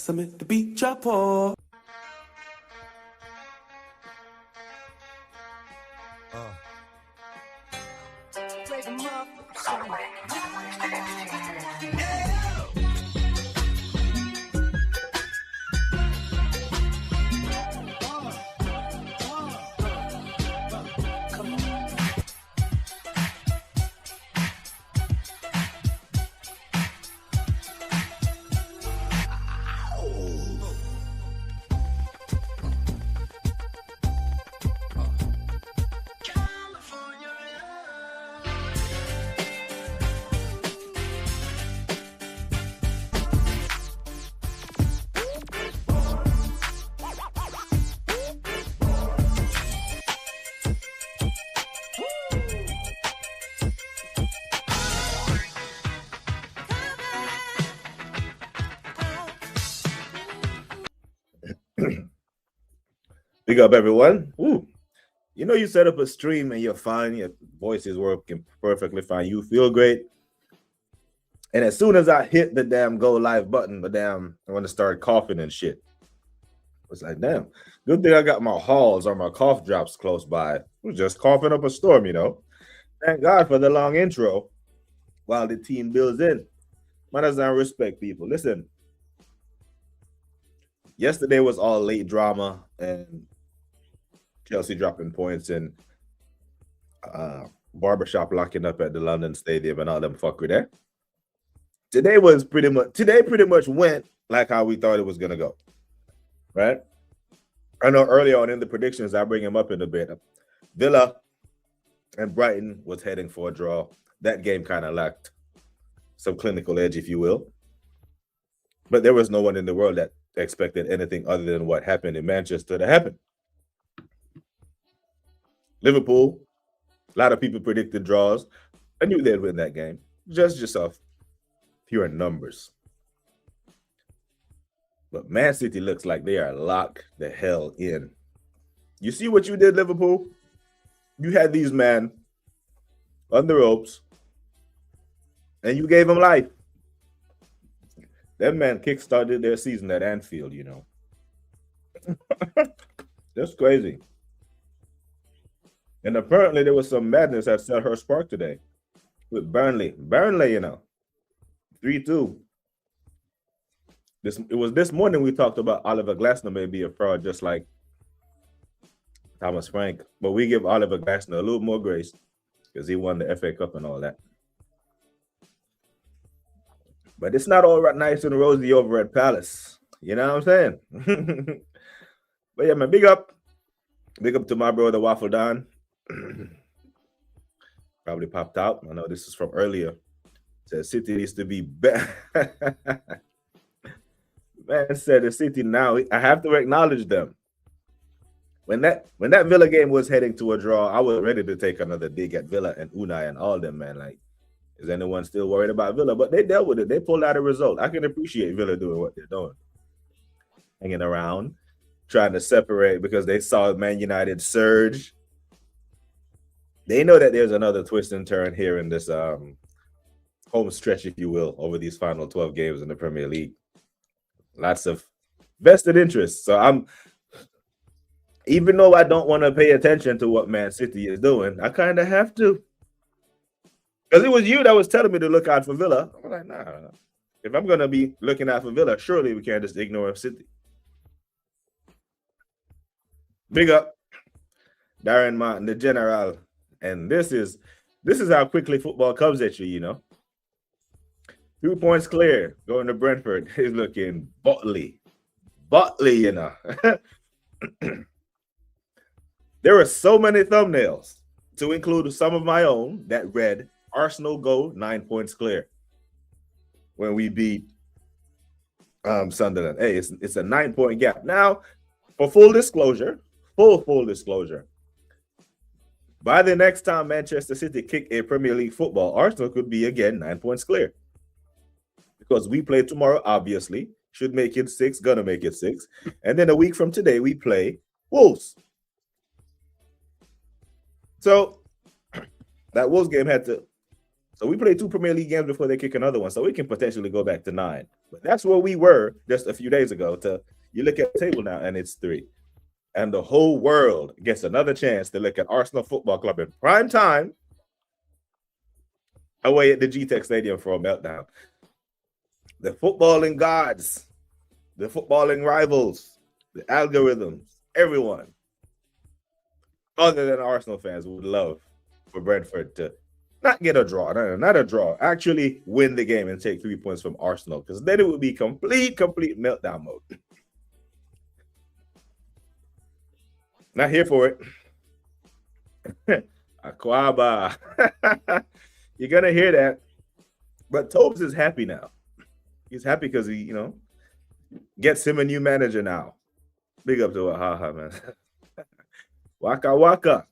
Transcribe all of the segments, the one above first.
Something to beat your paw. Big up, everyone. Ooh. You know, you set up a stream and you're fine. Your voice is working perfectly fine. You feel great. And as soon as I hit the damn go live button, I want to start coughing and shit. It's like, damn, good thing I got my halls or my cough drops close by. I was just coughing up a storm, you know. Thank God for the long intro while the team builds in. Matters and respect, people. Listen, yesterday was all late drama and Chelsea dropping points and barbershop locking up at the London Stadium and all them fuckery there. Today pretty much went like how we thought it was gonna go. Right? I know early on in the predictions, I bring him up in a bit. Villa and Brighton was heading for a draw. That game kind of lacked some clinical edge, if you will. But there was no one in the world that expected anything other than what happened in Manchester to happen. Liverpool, a lot of people predicted draws. I knew they'd win that game. Just off pure numbers. But Man City looks like they are locked the hell in. You see what you did, Liverpool? You had these men on the ropes, and you gave them life. That man kickstarted their season at Anfield, you know. That's crazy. And apparently there was some madness at Selhurst Park today with Burnley. Burnley, you know, 3-2. It was this morning we talked about Oliver Glasner may be a fraud, just like Thomas Frank. But we give Oliver Glasner a little more grace because he won the FA Cup and all that. But it's not all right, nice and rosy over at Palace. You know what I'm saying? But yeah, man, big up to my brother Waffle Don. Probably popped out. I know this is from earlier. Said City needs to be better. Man said the City now. I have to acknowledge them. When that Villa game was heading to a draw, I was ready to take another dig at Villa and Unai and all them, man. Like, is anyone still worried about Villa? But they dealt with it. They pulled out a result. I can appreciate Villa doing what they're doing. Hanging around, trying to separate because they saw Man United surge. They know that there's another twist and turn here in this home stretch, if you will, over these final 12 games in the Premier League. Lots of vested interest. So even though I don't want to pay attention to what Man City is doing, I kind of have to. Because it was you that was telling me to look out for Villa. I'm like, nah. If I'm going to be looking out for Villa, surely we can't just ignore City. Big up, Darren Martin, the General. And this is how quickly football comes at you, you know. 2 points clear, going to Brentford. He's looking Botley, you know. There are so many thumbnails, to include some of my own, that read, Arsenal go 9 points clear when we beat Sunderland. Hey, it's a 9-point gap. Now, for full disclosure, by the next time Manchester City kick a Premier League football, Arsenal could be again 9 points clear. Because we play tomorrow, obviously. Should make it 6, gonna make it 6. And then a week from today, we play Wolves. So that Wolves game had to So we play 2 Premier League games before they kick another one. So we can potentially go back to 9. But that's where we were just a few days ago. You look at the table now and it's 3. And the whole world gets another chance to look at Arsenal Football Club in prime time away at the GTEC Stadium for a meltdown. The footballing gods, the footballing rivals, the algorithms, everyone, other than Arsenal fans, would love for Brentford to not get a draw, not a draw, actually win the game and take 3 points from Arsenal, because then it would be complete meltdown mode. Not here for it. Aquaba. You're going to hear that. But Tobes is happy now. He's happy because he, gets him a new manager now. Big up to Haha, man. Waka waka.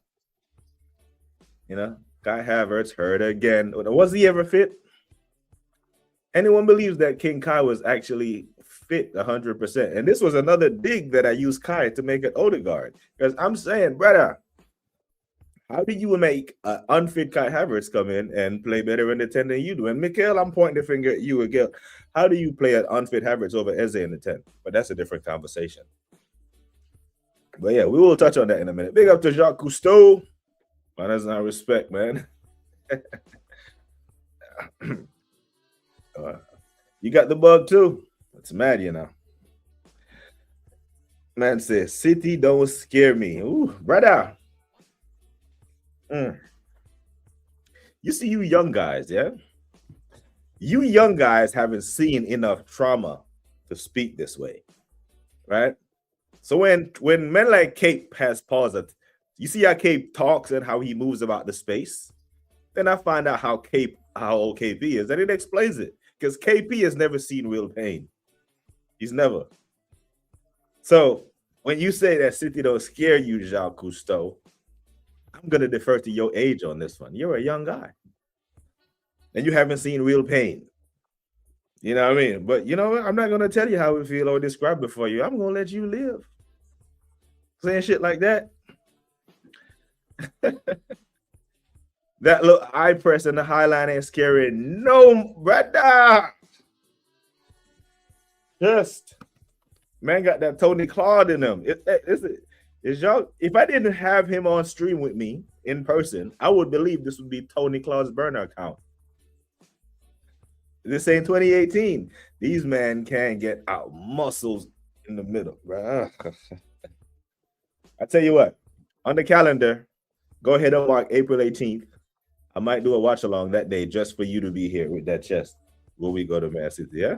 Kai Havertz hurt again. Was he ever fit? Anyone believes that King Kai was actually fit 100%. And this was another dig that I used Kai to make an Odegaard. Because I'm saying, brother, how do you make an unfit Kai Havertz come in and play better in the 10 than you do? And Mikael, I'm pointing the finger at you again. How do you play an unfit Havertz over Eze in the 10? But that's a different conversation. But yeah, we will touch on that in a minute. Big up to Jacques Cousteau. Man, that's not respect, man. You got the bug too. It's mad, Man says, City don't scare me. Ooh, brother. You see, you young guys, yeah? You young guys haven't seen enough trauma to speak this way, right? So when men like Cape has paused, you see how Cape talks and how he moves about the space? Then I find out how old KP is, and it explains it. Because KP has never seen real pain. He's never. So when you say that City don't scare you, Jacques Cousteau, I'm going to defer to your age on this one. You're a young guy. And you haven't seen real pain. You know what I mean? But you know what? I'm not going to tell you how we feel or describe it for you. I'm going to let you live. Saying shit like that. That little eye press in the high line ain't scary. No, brother. Just, man got that Tony Claude in him. Y'all, if I didn't have him on stream with me in person, I would believe this would be Tony Claude's burner account. This ain't 2018. These men can't get out muscles in the middle, bro. I tell you what, on the calendar, go ahead and mark April 18th. I might do a watch along that day just for you to be here with that chest when we go to Man City, yeah?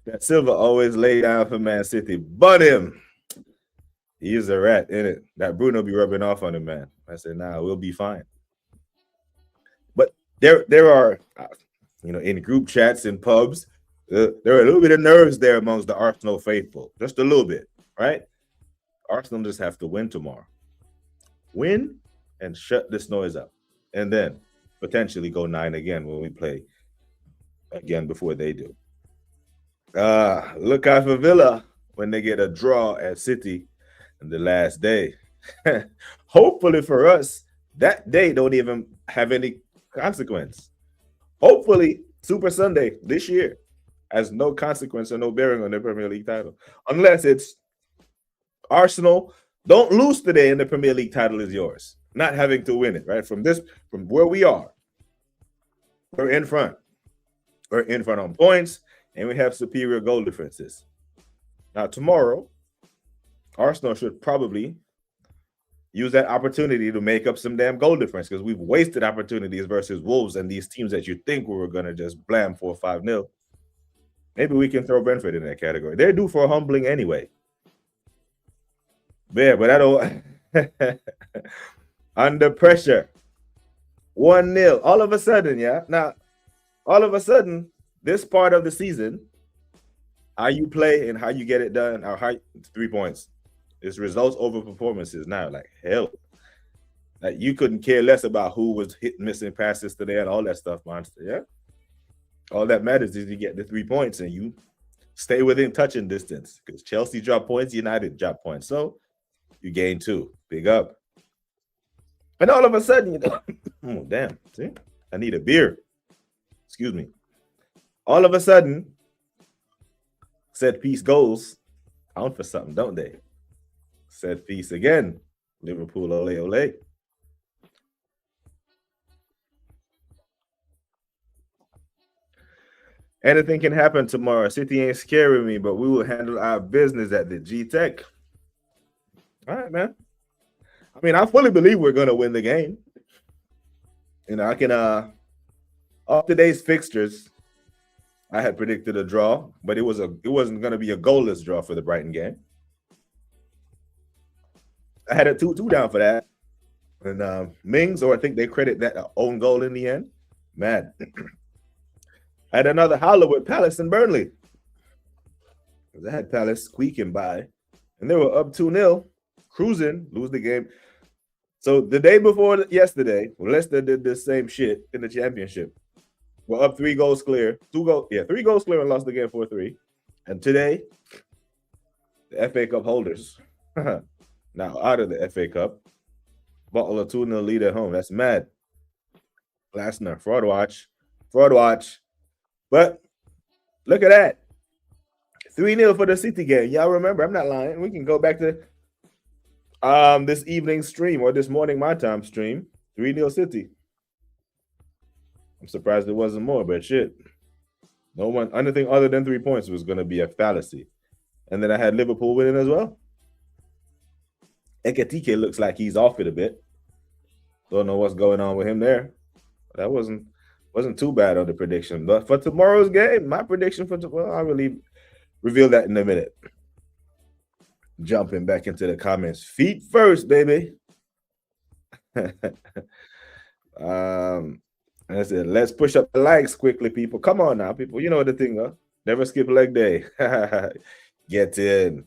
That Silva always lay down for Man City, but him. He's a rat, innit? That Bruno be rubbing off on him, man. I said, nah, we'll be fine. But there are, in group chats and pubs, there are a little bit of nerves there amongst the Arsenal faithful. Just a little bit, right? Arsenal just have to win tomorrow. Win and shut this noise up. And then potentially go 9 again when we play again before they do. Look out for Villa when they get a draw at City in the last day. Hopefully for us, that day don't even have any consequence. Hopefully, Super Sunday this year has no consequence or no bearing on the Premier League title. Unless it's Arsenal, don't lose today and the Premier League title is yours. Not having to win it, right? From where we are, we're in front. We're in front on points, and we have superior goal differences. Now, tomorrow, Arsenal should probably use that opportunity to make up some damn goal difference, because we've wasted opportunities versus Wolves and these teams that you think we were going to just blam 4-5-0. Maybe we can throw Brentford in that category. They're due for a humbling anyway. Yeah, but I don't... Under pressure. 1-0. All of a sudden, yeah? Now, all of a sudden, this part of the season, how you play and how you get it done, or how 3 points. It's results over performances now. Like, hell. Like, you couldn't care less about who was missing passes today and all that stuff, monster, yeah? All that matters is you get the 3 points and you stay within touching distance, because Chelsea dropped points, United dropped points. So You gain 2. Big up. And all of a sudden, you know, oh, damn, see, I need a beer. Excuse me. All of a sudden, set piece goals count for something, don't they? Set piece again. Liverpool, ole, ole. Anything can happen tomorrow. City ain't scaring me, but we will handle our business at the G Tech. All right, man. I mean, I fully believe we're gonna win the game. You know, I can off today's fixtures, I had predicted a draw, but it wasn't gonna be a goalless draw for the Brighton game. I had a 2-2 down for that. And Mings, or I think they credit that own goal in the end. Mad. I had another howler with Palace and Burnley. I had Palace squeaking by, and they were up 2-0, cruising, lose the game. So the day before yesterday, Leicester did the same shit in the championship. We're up 3 goals clear. 3 goals clear and lost the game 4-3. And today, the FA Cup holders, now out of the FA Cup, bottle a 2-0 lead at home. That's mad. Glasner, fraud watch. But look at that. 3-0 for the City game. Y'all remember, I'm not lying. We can go back to this evening stream or this morning my time stream. 3-0 City. I'm surprised it wasn't more, but shit. No one, anything other than 3 points was going to be a fallacy. And then I had Liverpool winning as well. Ekatike looks like he's off it a bit. Don't know what's going on with him there. That wasn't too bad on the prediction. But for tomorrow's game, my prediction for tomorrow, I'll really reveal that in a minute. Jumping back into the comments. Feet first, baby. I said, let's push up the likes quickly, people. Come on now, people. You know the thing, huh? Never skip leg day. Get in.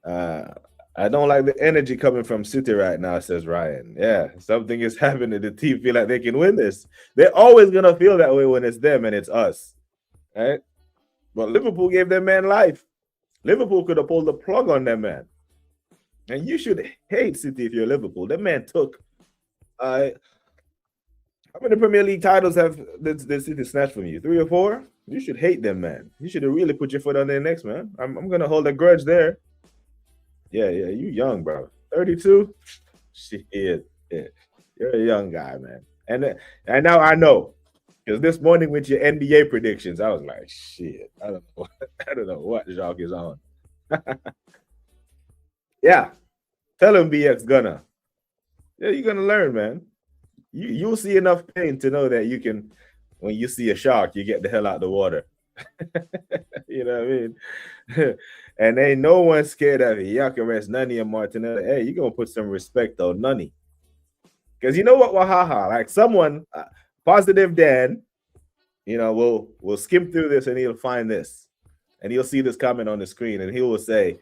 I don't like the energy coming from City right now, says Ryan. Yeah, something is happening. The team feel like they can win this. They're always going to feel that way when it's them and it's us. Right? But Liverpool gave their man life. Liverpool could have pulled the plug on that man. And you should hate City if you're Liverpool. That man took... how many Premier League titles have the City snatched from you? 3 or 4? You should hate them, man. You should have really put your foot on their necks, man. I'm going to hold a grudge there. Yeah, you young, bro. 32? Shit, yeah. You're a young guy, man. And now I know. Because this morning with your NBA predictions, I was like, shit, I don't know what Jacques is on. Yeah. Tell him BX Gunner. Yeah, you're going to learn, man. You'll see enough pain to know that you can, when you see a shark, you get the hell out of the water. You know what I mean? And ain't no one scared of it. Yakarez, Nani, and Martinelli. Hey, you're going to put some respect on Nani. Because you know what, Wahaha? Like someone, Positive Dan, you know, will skim through this and he'll find this. And he'll see this comment on the screen and he will say,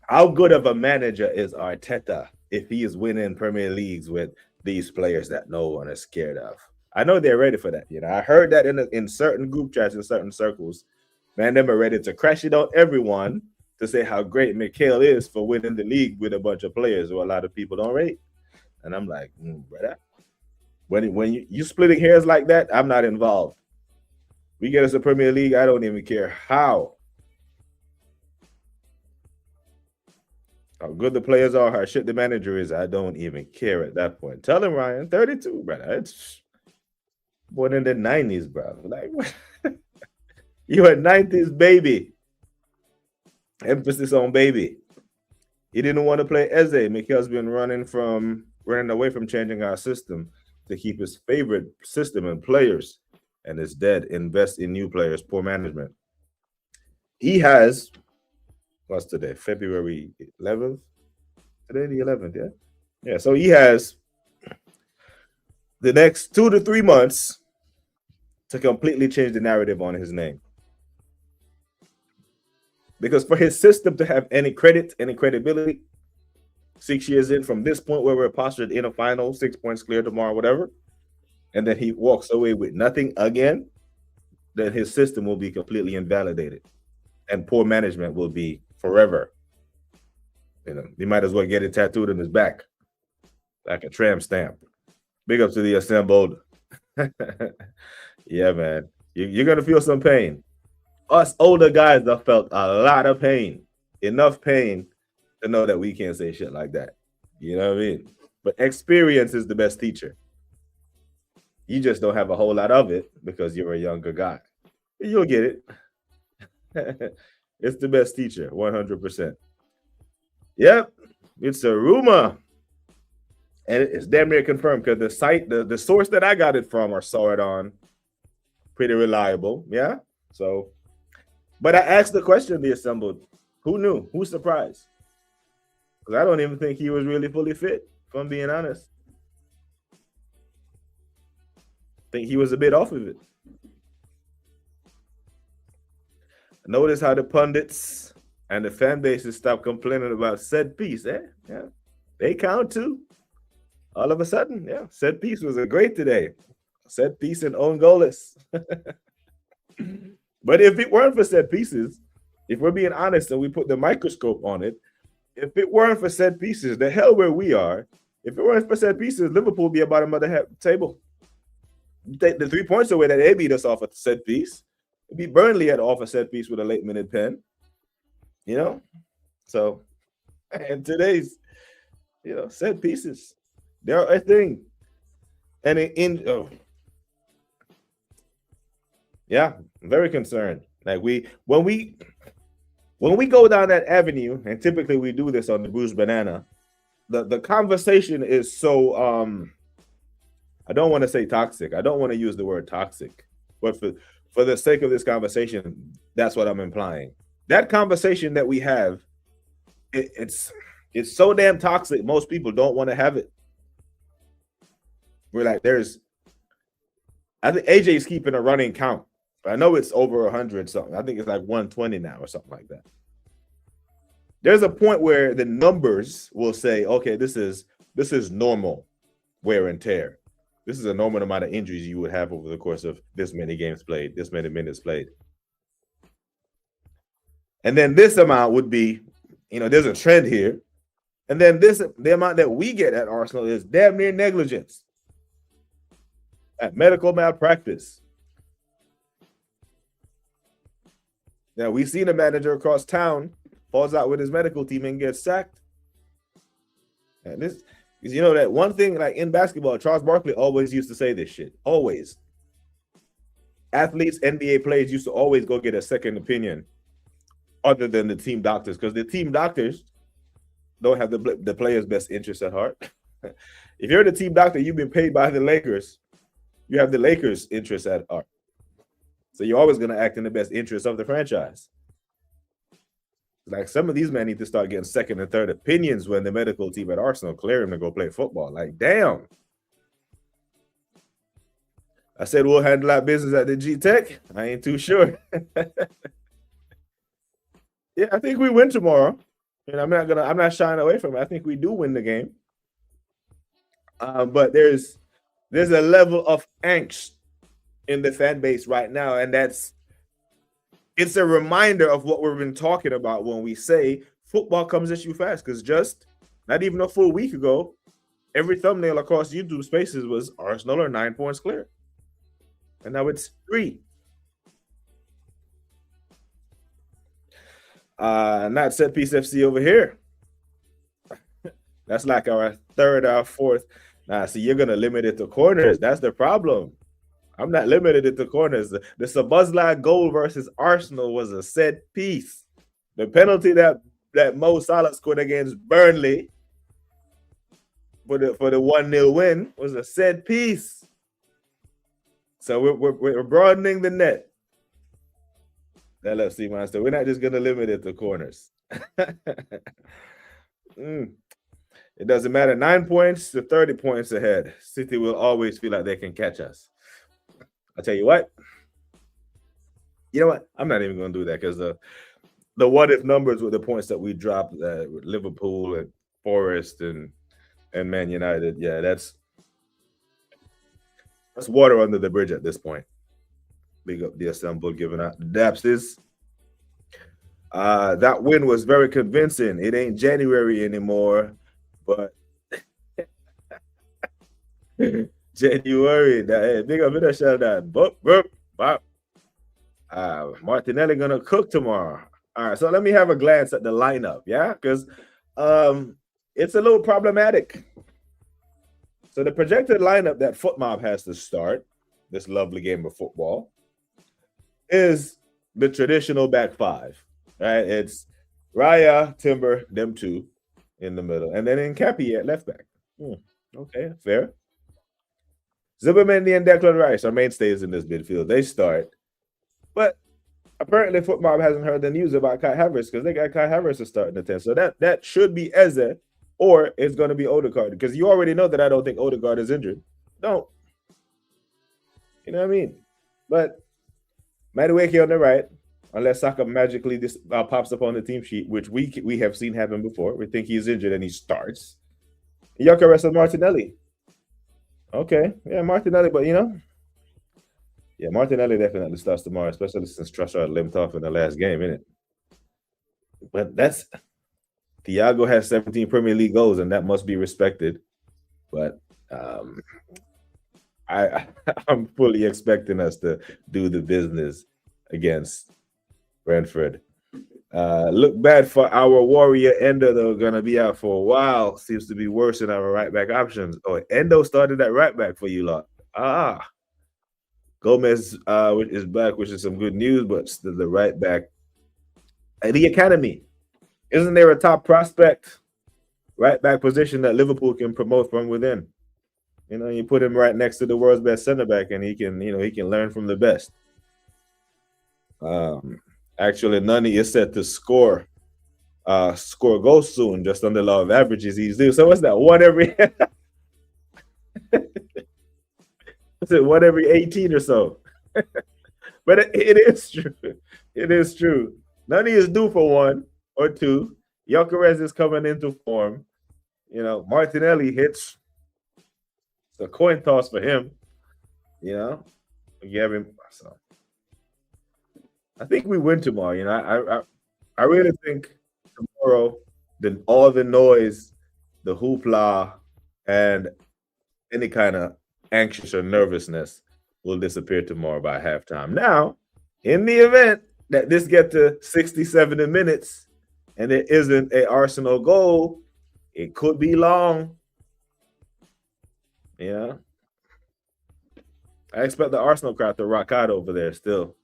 how good of a manager is Arteta if he is winning Premier Leagues with these players that no one is scared of? I know they're ready for that. You know, I heard that in certain group chats, in certain circles, man, them are ready to crash it on everyone to say how great Mikhail is for winning the league with a bunch of players who a lot of people don't rate. And I'm like, brother, when you splitting hairs like that, I'm not involved. We get us a Premier League, I don't even care how good the players are, how shit the manager is, I don't even care at that point. Tell him, Ryan, 32, brother. It's born in the 90s, bro. Like, you a 90s baby. Emphasis on baby. He didn't want to play Eze. Mikhail's been running away from changing our system to keep his favorite system and players, and is dead. Invest in new players. Poor management. He has... What's today? February 11th? Today the 11th, yeah? Yeah, so he has the next 2 to 3 months to completely change the narrative on his name. Because for his system to have any credit, any credibility, 6 years in from this point where we're postured in a final, 6 points clear tomorrow, whatever, and then he walks away with nothing again, then his system will be completely invalidated. And poor management will be forever. You know, he might as well get it tattooed on his back, like a tramp stamp. Big up to the assembled. Yeah, man. You're gonna feel some pain. Us older guys have felt a lot of pain. Enough pain to know that we can't say shit like that. You know what I mean? But experience is the best teacher. You just don't have a whole lot of it because you're a younger guy. You'll get it. It's the best teacher, 100%. Yep, it's a rumor. And it's damn near confirmed because the site, the source that I got it from or saw it on, pretty reliable. Yeah. So, but I asked the question, the assembled, who knew? Who's surprised? Because I don't even think he was really fully fit, if I'm being honest. I think he was a bit off of it. Notice how the pundits and the fan bases stopped complaining about set piece. Yeah, they count too. All of a sudden, yeah, set piece was a great today. Set piece and own goalless. But if it weren't for set pieces, if we're being honest and we put the microscope on it, if it weren't for set pieces, the hell where we are, if it weren't for set pieces, Liverpool would be at the bottom of the table. You take the 3 points away that they beat us off a set piece. It'd be Burnley at off a set piece with a late minute pen. You know? So, and today's, set pieces. They're a thing. And yeah, I'm very concerned. Like when we go down that avenue, and typically we do this on the Bruised Banana, the conversation is so I don't want to say toxic. I don't want to use the word toxic, but for the sake of this conversation, that's what I'm implying. That conversation that we have, it's so damn toxic. Most people don't want to have it. We're like, I think AJ's keeping a running count. I know it's over 100 something. I think it's like 120 now or something like that. There's a point where the numbers will say, okay, this is normal wear and tear. This is a normal amount of injuries you would have over the course of this many games played, this many minutes played. And then this amount would be, there's a trend here. And then the amount that we get at Arsenal is damn near negligence. At medical malpractice. Now, we've seen a manager across town falls out with his medical team and gets sacked. And this, that one thing, like in basketball, Charles Barkley always used to say this shit. Always. Athletes, NBA players used to always go get a second opinion other than the team doctors, because the team doctors don't have the player's best interest at heart. If you're the team doctor, you've been paid by the Lakers. You have the Lakers' interest at heart. So you're always going to act in the best interest of the franchise. Like some of these men need to start getting second and third opinions when the medical team at Arsenal clear him to go play football. Like, damn. I said we'll handle our business at the G-Tech. I ain't too sure. Yeah, I think we win tomorrow. And I'm not shying away from it. I think we do win the game. But there's a level of angst in the fan base right now, and it's a reminder of what we've been talking about when we say football comes at you fast, because just not even a full week ago, every thumbnail across YouTube Spaces was Arsenal are 9 points clear. And now it's 3. Not Set Piece FC over here. That's like our third, our fourth. Nah, see, you're going to limit it to corners. That's the problem. I'm not limited it to corners. The Szoboszlai goal versus Arsenal was a set piece. The penalty that Mo Salah scored against Burnley for the 1-0 win was a set piece. So we're broadening the net. LFC Monster. We're not just going to limit it to corners. It doesn't matter. 9 points to 30 points ahead. City will always feel like they can catch us. I'll tell you what. You know what? I'm not even going to do that, because the what-if numbers with the points that we dropped with Liverpool and Forest and Man United, yeah, that's water under the bridge at this point. Big up the assembled giving out the dapses. That win was very convincing. It ain't January anymore, but January. Big up in the shout that. Bop. Martinelli gonna cook tomorrow. All right, so let me have a glance at the lineup, yeah, because it's a little problematic. So the projected lineup that FootMob has to start this lovely game of football is the traditional back five, right? It's Raya, Timber, them two in the middle, and then Nkapie at left back. Okay, fair. Zubimendi and Declan Rice are mainstays in this midfield. They start. But apparently FootMob hasn't heard the news about Kai Havertz because they got Kai Havertz to start in the 10. So that should be Eze or it's going to be Odegaard because you already know that I don't think Odegaard is injured. Don't. You know what I mean? But Madueke on the right, unless Saka magically pops up on the team sheet, which we have seen happen before. We think he's injured and he starts. Gyökeres and Martinelli. Okay. Yeah, Martinelli, but you know. Yeah, Martinelli definitely starts tomorrow, especially since Trossard limped off in the last game, innit? But that's Thiago has 17 Premier League goals, and that must be respected. But I'm fully expecting us to do the business against Brentford. Look bad for our Warrior Endo, though, gonna be out for a while. Seems to be worse than our right back options. Oh, Endo started at right back for you lot. Gomez is back, which is some good news, but still the right back. At the academy, isn't there a top prospect right back position that Liverpool can promote from within? You know, you put him right next to the world's best center back, and he can learn from the best. Actually, Nani is set to score goals soon, just on the law of averages he's due. So what's that? One every. Is it one every 18 or so? But it is true. It is true. Nani is due for one or two. Gyökeres is coming into form. You know, Martinelli hits. It's a coin toss for him. You know, so I think we win tomorrow. You know, I really think tomorrow, all the noise, the hoopla, and any kind of anxious or nervousness will disappear tomorrow by halftime. Now, in the event that this gets to 60-70 minutes and there isn't an Arsenal goal, it could be long. Yeah. I expect the Arsenal crowd to rock out over there still.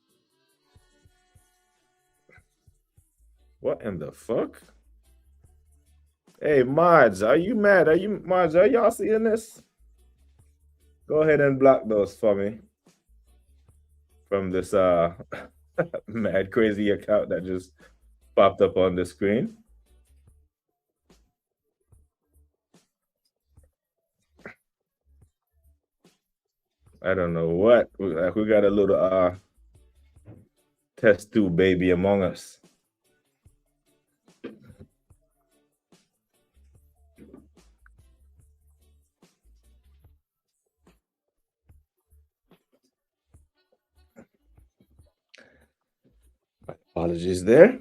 What in the fuck? Hey, mods, are you mad? Are y'all seeing this? Go ahead and block those for me from this mad crazy account that just popped up on the screen. I don't know what. We got a little test tube baby among us. Apologies there.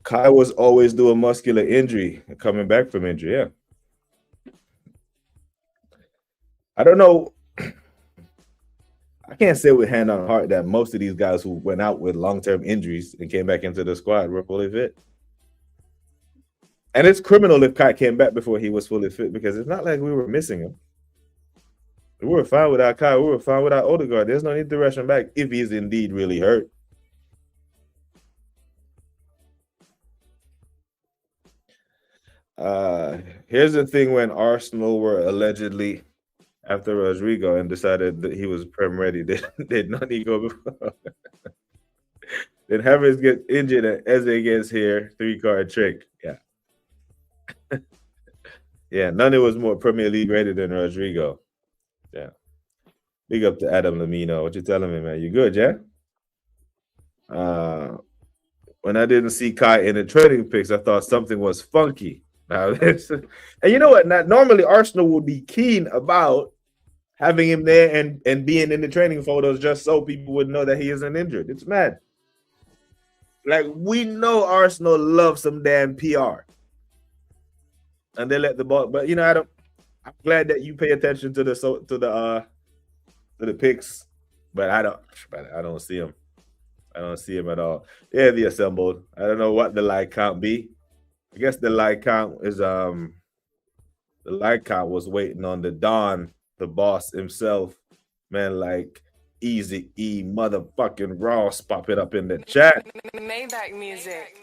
Kai was always doing muscular injury, coming back from injury. Yeah. I don't know. I can't say with hand on heart that most of these guys who went out with long-term injuries and came back into the squad were fully fit. And it's criminal if Kai came back before he was fully fit because it's not like we were missing him. We were fine without Kai. We were fine without Odegaard. There's no need to rush him back if he's indeed really hurt. Here's the thing when Arsenal were allegedly after Rodrigo and decided that he was prem ready. Did not need to go before. Then Havertz gets injured and Eze gets here. 3-card trick. Yeah. Yeah, Nani was more Premier League rated than Rodrigo. Yeah. Big up to Adam Lamino. What you telling me, man? You good, yeah? When I didn't see Kai in the trading picks, I thought something was funky. And you know what? Normally Arsenal would be keen about having him there and being in the training photos just so people would know that he isn't injured. It's mad. Like, we know Arsenal love some damn PR. And they let the ball, but I'm glad that you pay attention to the picks, but I don't see him. I don't see him at all. Yeah, the assembled. I don't know what the like count be. I guess the like count is the like count was waiting on the Don, the boss himself, man. Like Easy E motherfucking Ross popping up in the chat. Maybach music.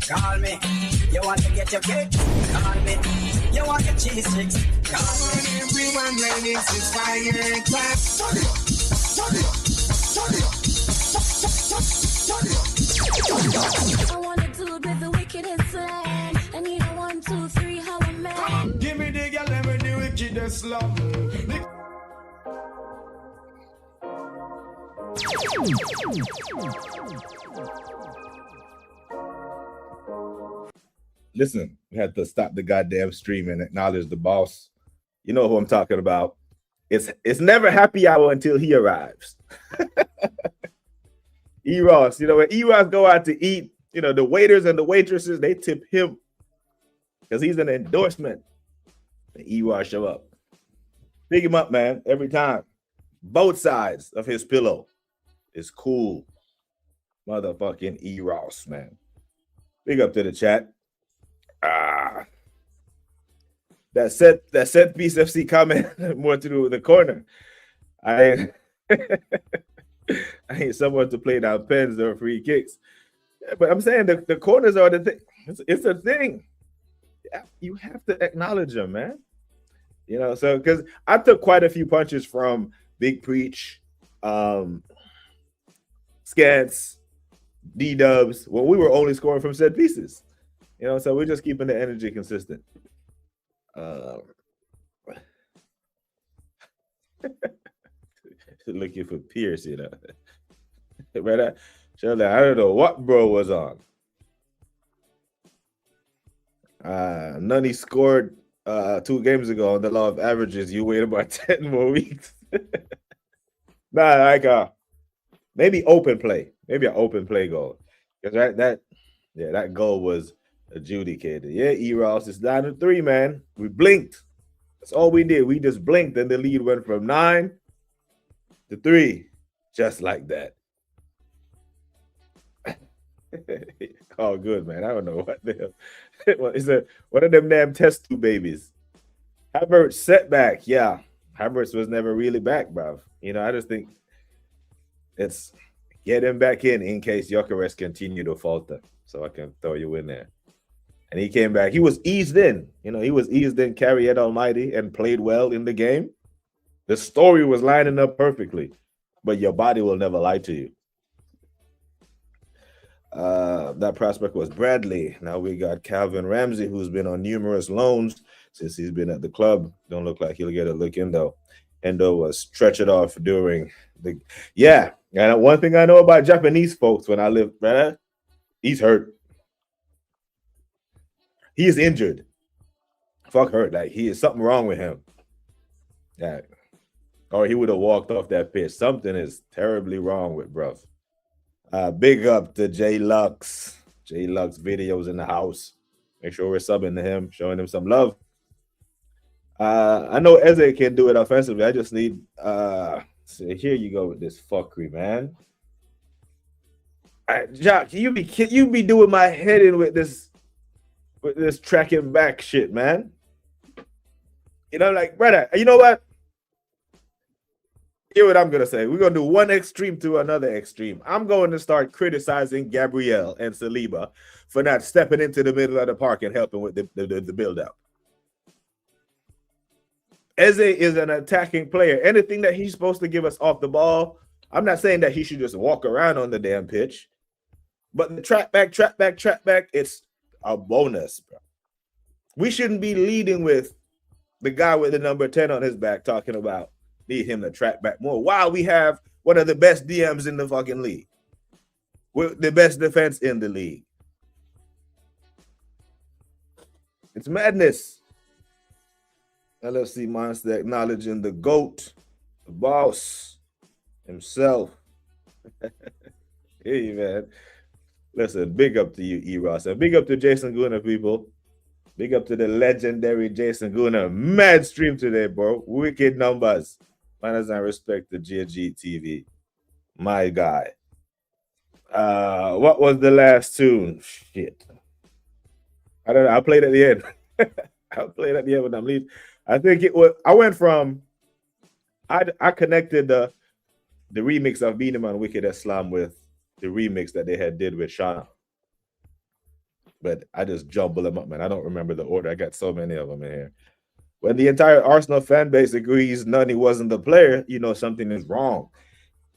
Call me. You want to get your cake? Call me. You want your cheese sticks? Call me. Everyone ready to fire and clap. I wanna do it with the wickedest slam. I need a 1, 2, 3, how a man. Give me the girl, let me the wickedest slum. Listen, we had to stop the goddamn stream and acknowledge the boss. You know who I'm talking about. It's never happy hour until he arrives. E-Ross, when E-Ross go out to eat, the waiters and the waitresses, they tip him because he's an endorsement. And E-Ross show up. Pick him up, man, every time. Both sides of his pillow is cool. Motherfucking E-Ross, man. Big up to the chat. That set piece FC comment more to do with the corner. I ain't someone to play down pens or free kicks. But I'm saying the corners are the thing. It's a thing. You have to acknowledge them, man. So because I took quite a few punches from Big Preach, Scants, D-Dubs when we were only scoring from set pieces. So we're just keeping the energy consistent. Looking for Pierce, Right? Shirley, I don't know what bro was on. None he scored 2 games ago on the law of averages. You wait about 10 more weeks. Maybe open play. Maybe an open play goal. Because that goal was adjudicated. Yeah, E-Ross, it's 9-3, man. We blinked. That's all we did. We just blinked, and the lead went from 9-3, just like that. Oh, good, man. I don't know what the hell. It's one of them damn test tube babies. Havertz setback. Yeah, Havertz was never really back, bruv. I just think it's get him back in case Gyökeres continue to falter, so I can throw you in there. And he came back. He was eased in. He was eased in, carry it almighty, and played well in the game. The story was lining up perfectly, but your body will never lie to you. That prospect was Bradley. Now we got Calvin Ramsey, who's been on numerous loans since he's been at the club. Don't look like he'll get a look in, though. Endo was stretched off during the... Yeah, and one thing I know about Japanese folks when I live, brother, he's hurt. He is injured. Fuck hurt. Like, he is something wrong with him. Yeah. Or he would have walked off that pitch. Something is terribly wrong with bruv. Big up to J Lux. J Lux videos in the house. Make sure we're subbing to him, showing him some love. I know Eze can do it offensively. I just need so here you go with this fuckery, man. Jock, you be doing my head in with this tracking back shit, man. Like, brother, you know what? Hear what I'm gonna say. We're gonna do one extreme to another extreme. I'm going to start criticizing Gabriel and Saliba for not stepping into the middle of the park and helping with the build-up. Eze is an attacking player. Anything that he's supposed to give us off the ball, I'm not saying that he should just walk around on the damn pitch, but the trap back, it's a bonus, bro. We shouldn't be leading with the guy with the number 10 on his back talking about need him to track back more. While we have one of the best DMs in the fucking league. With the best defense in the league. It's madness. LFC Monster acknowledging the GOAT, the boss himself. Hey, man. Listen, big up to you, E-Ross. And big up to Jason Guna, people. Big up to the legendary Jason Guna. Mad stream today, bro. Wicked numbers. Manners and respect to GG TV. My guy. What was the last tune? Shit. I don't know. I played at the end. I played at the end when I'm leaving. I think it was. I went from. I connected the remix of Beenie Man Wicked Islam with the remix that they had did with Shauna. But I just jumble them up, man. I don't remember the order. I got so many of them in here. When the entire Arsenal fan base agrees Nani wasn't the player, you know something is wrong.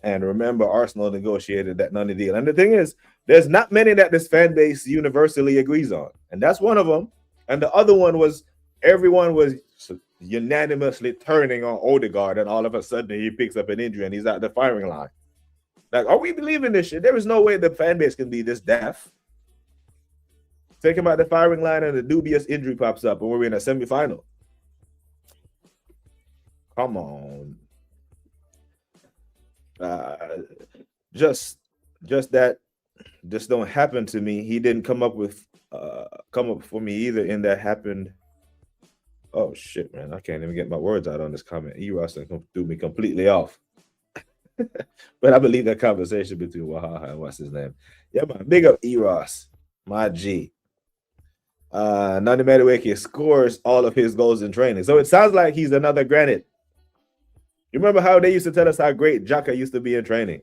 And remember, Arsenal negotiated that Nani deal. And the thing is, there's not many that this fan base universally agrees on. And that's one of them. And the other one was everyone was unanimously turning on Odegaard, and all of a sudden he picks up an injury and he's at the firing line. Like, are we believing this shit? There is no way the fan base can be this deaf. Take him out the firing line and a dubious injury pops up and we're in a semifinal. Come on. Just that just don't happen to me. He didn't come up for me either, and that happened. Oh shit, man. I can't even get my words out on this comment. E-Ross threw me completely off. But I believe that conversation between Wahaha and what's his name. Yeah, man. Big up E-Ross, my G. Nani Madueke scores all of his goals in training. So it sounds like he's another Granite. You remember how they used to tell us how great Xhaka used to be in training?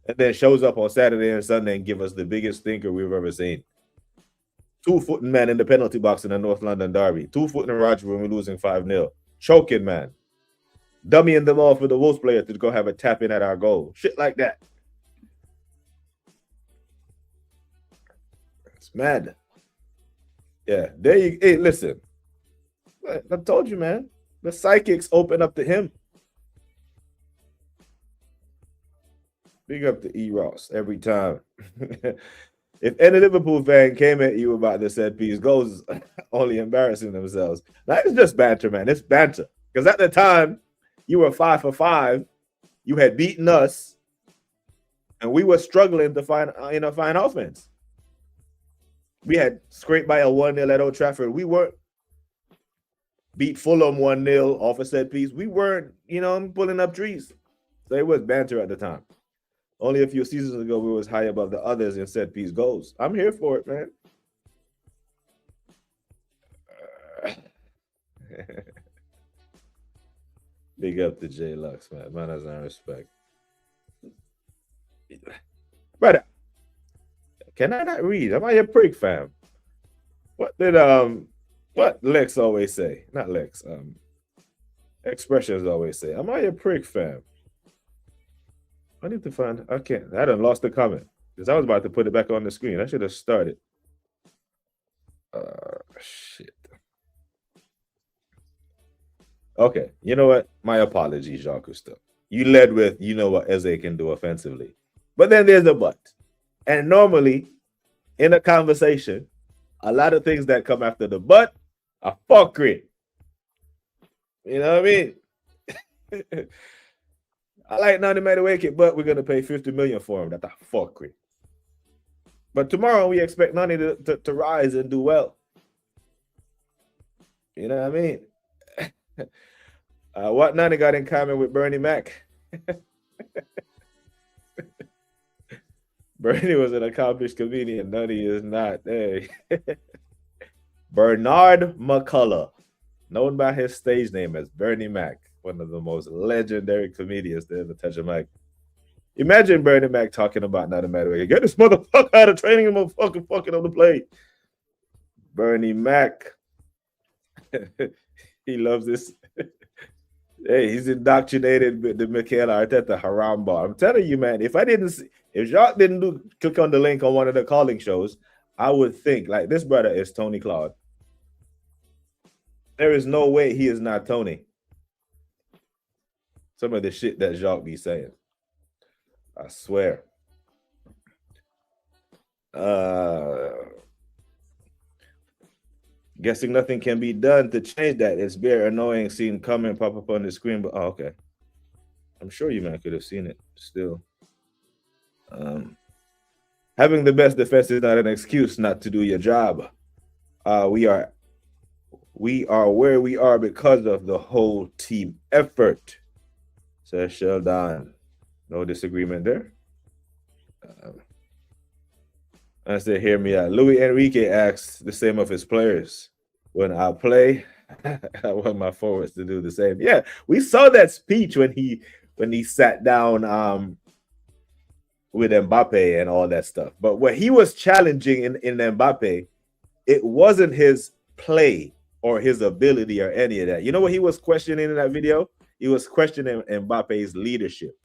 And then shows up on Saturday and Sunday and give us the biggest stinker we've ever seen. 2-footing man in the penalty box in the North London derby. 2-footing Roger when we're losing 5-0. Choking man. Dummying them all for the Wolves player to go have a tap in at our goal. Shit like that. It's mad. Yeah, there you. Hey, listen. I told you, man. The psychics open up to him. Big up to E-Ross every time. If any Liverpool fan came at you about the set piece goals, only embarrassing themselves. Now, it's just banter, man. It's banter. Because at the time, you were 5 for 5. You had beaten us. And we were struggling to find offense. We had scraped by a 1-0 at Old Trafford. We weren't beat Fulham 1-0 off a set piece. We weren't, pulling up trees. So it was banter at the time. Only a few seasons ago, we was high above the others in set piece goals. I'm here for it, man. Big up to J Lux, man. Manners and respect. Brother, can I not read? Am I a prick, fam? What did what Lex always say? Not Lex. Expressions always say. Am I a prick, fam? I need to find. I done lost the comment because I was about to put it back on the screen. I should have started. Shit. Okay, you know what? My apologies, Jacques Cousteau. You led with, what Eze can do offensively. But then there's a but. And normally, in a conversation, a lot of things that come after the but are fuckery. You know what I mean? I like Nani Madueke, but we're going to pay $50 million for him. That's a fuckery. But tomorrow, we expect Nani to rise and do well. You know what I mean? What Nani got in common with Bernie Mac? Bernie was an accomplished comedian. Nani is not. Hey. Bernard McCullough, known by his stage name as Bernie Mac, one of the most legendary comedians to ever touch a mic. Imagine Bernie Mac talking about Nani Madueke. Get this motherfucker out of training him fucking on the plate. Bernie Mac. He loves this. Hey, he's indoctrinated with the Mikel Arteta haram bar. I'm telling you, man, if Jacques didn't click on the link on one of the calling shows, I would think, like, this brother is Tony Claude. There is no way he is not Tony. Some of the shit that Jacques be saying. I swear. Guessing nothing can be done to change that. It's very annoying seeing comment pop up on the screen, but okay. I'm sure you man could have seen it still. Having the best defense is not an excuse not to do your job. We are where we are because of the whole team effort, says Sheldon. No disagreement there. I said, hear me out. Luis Enrique asks the same of his players. When I play, I want my forwards to do the same. Yeah, we saw that speech when he sat down with Mbappe and all that stuff. But what he was challenging in Mbappe, it wasn't his play or his ability or any of that. You know what he was questioning in that video? He was questioning Mbappe's leadership.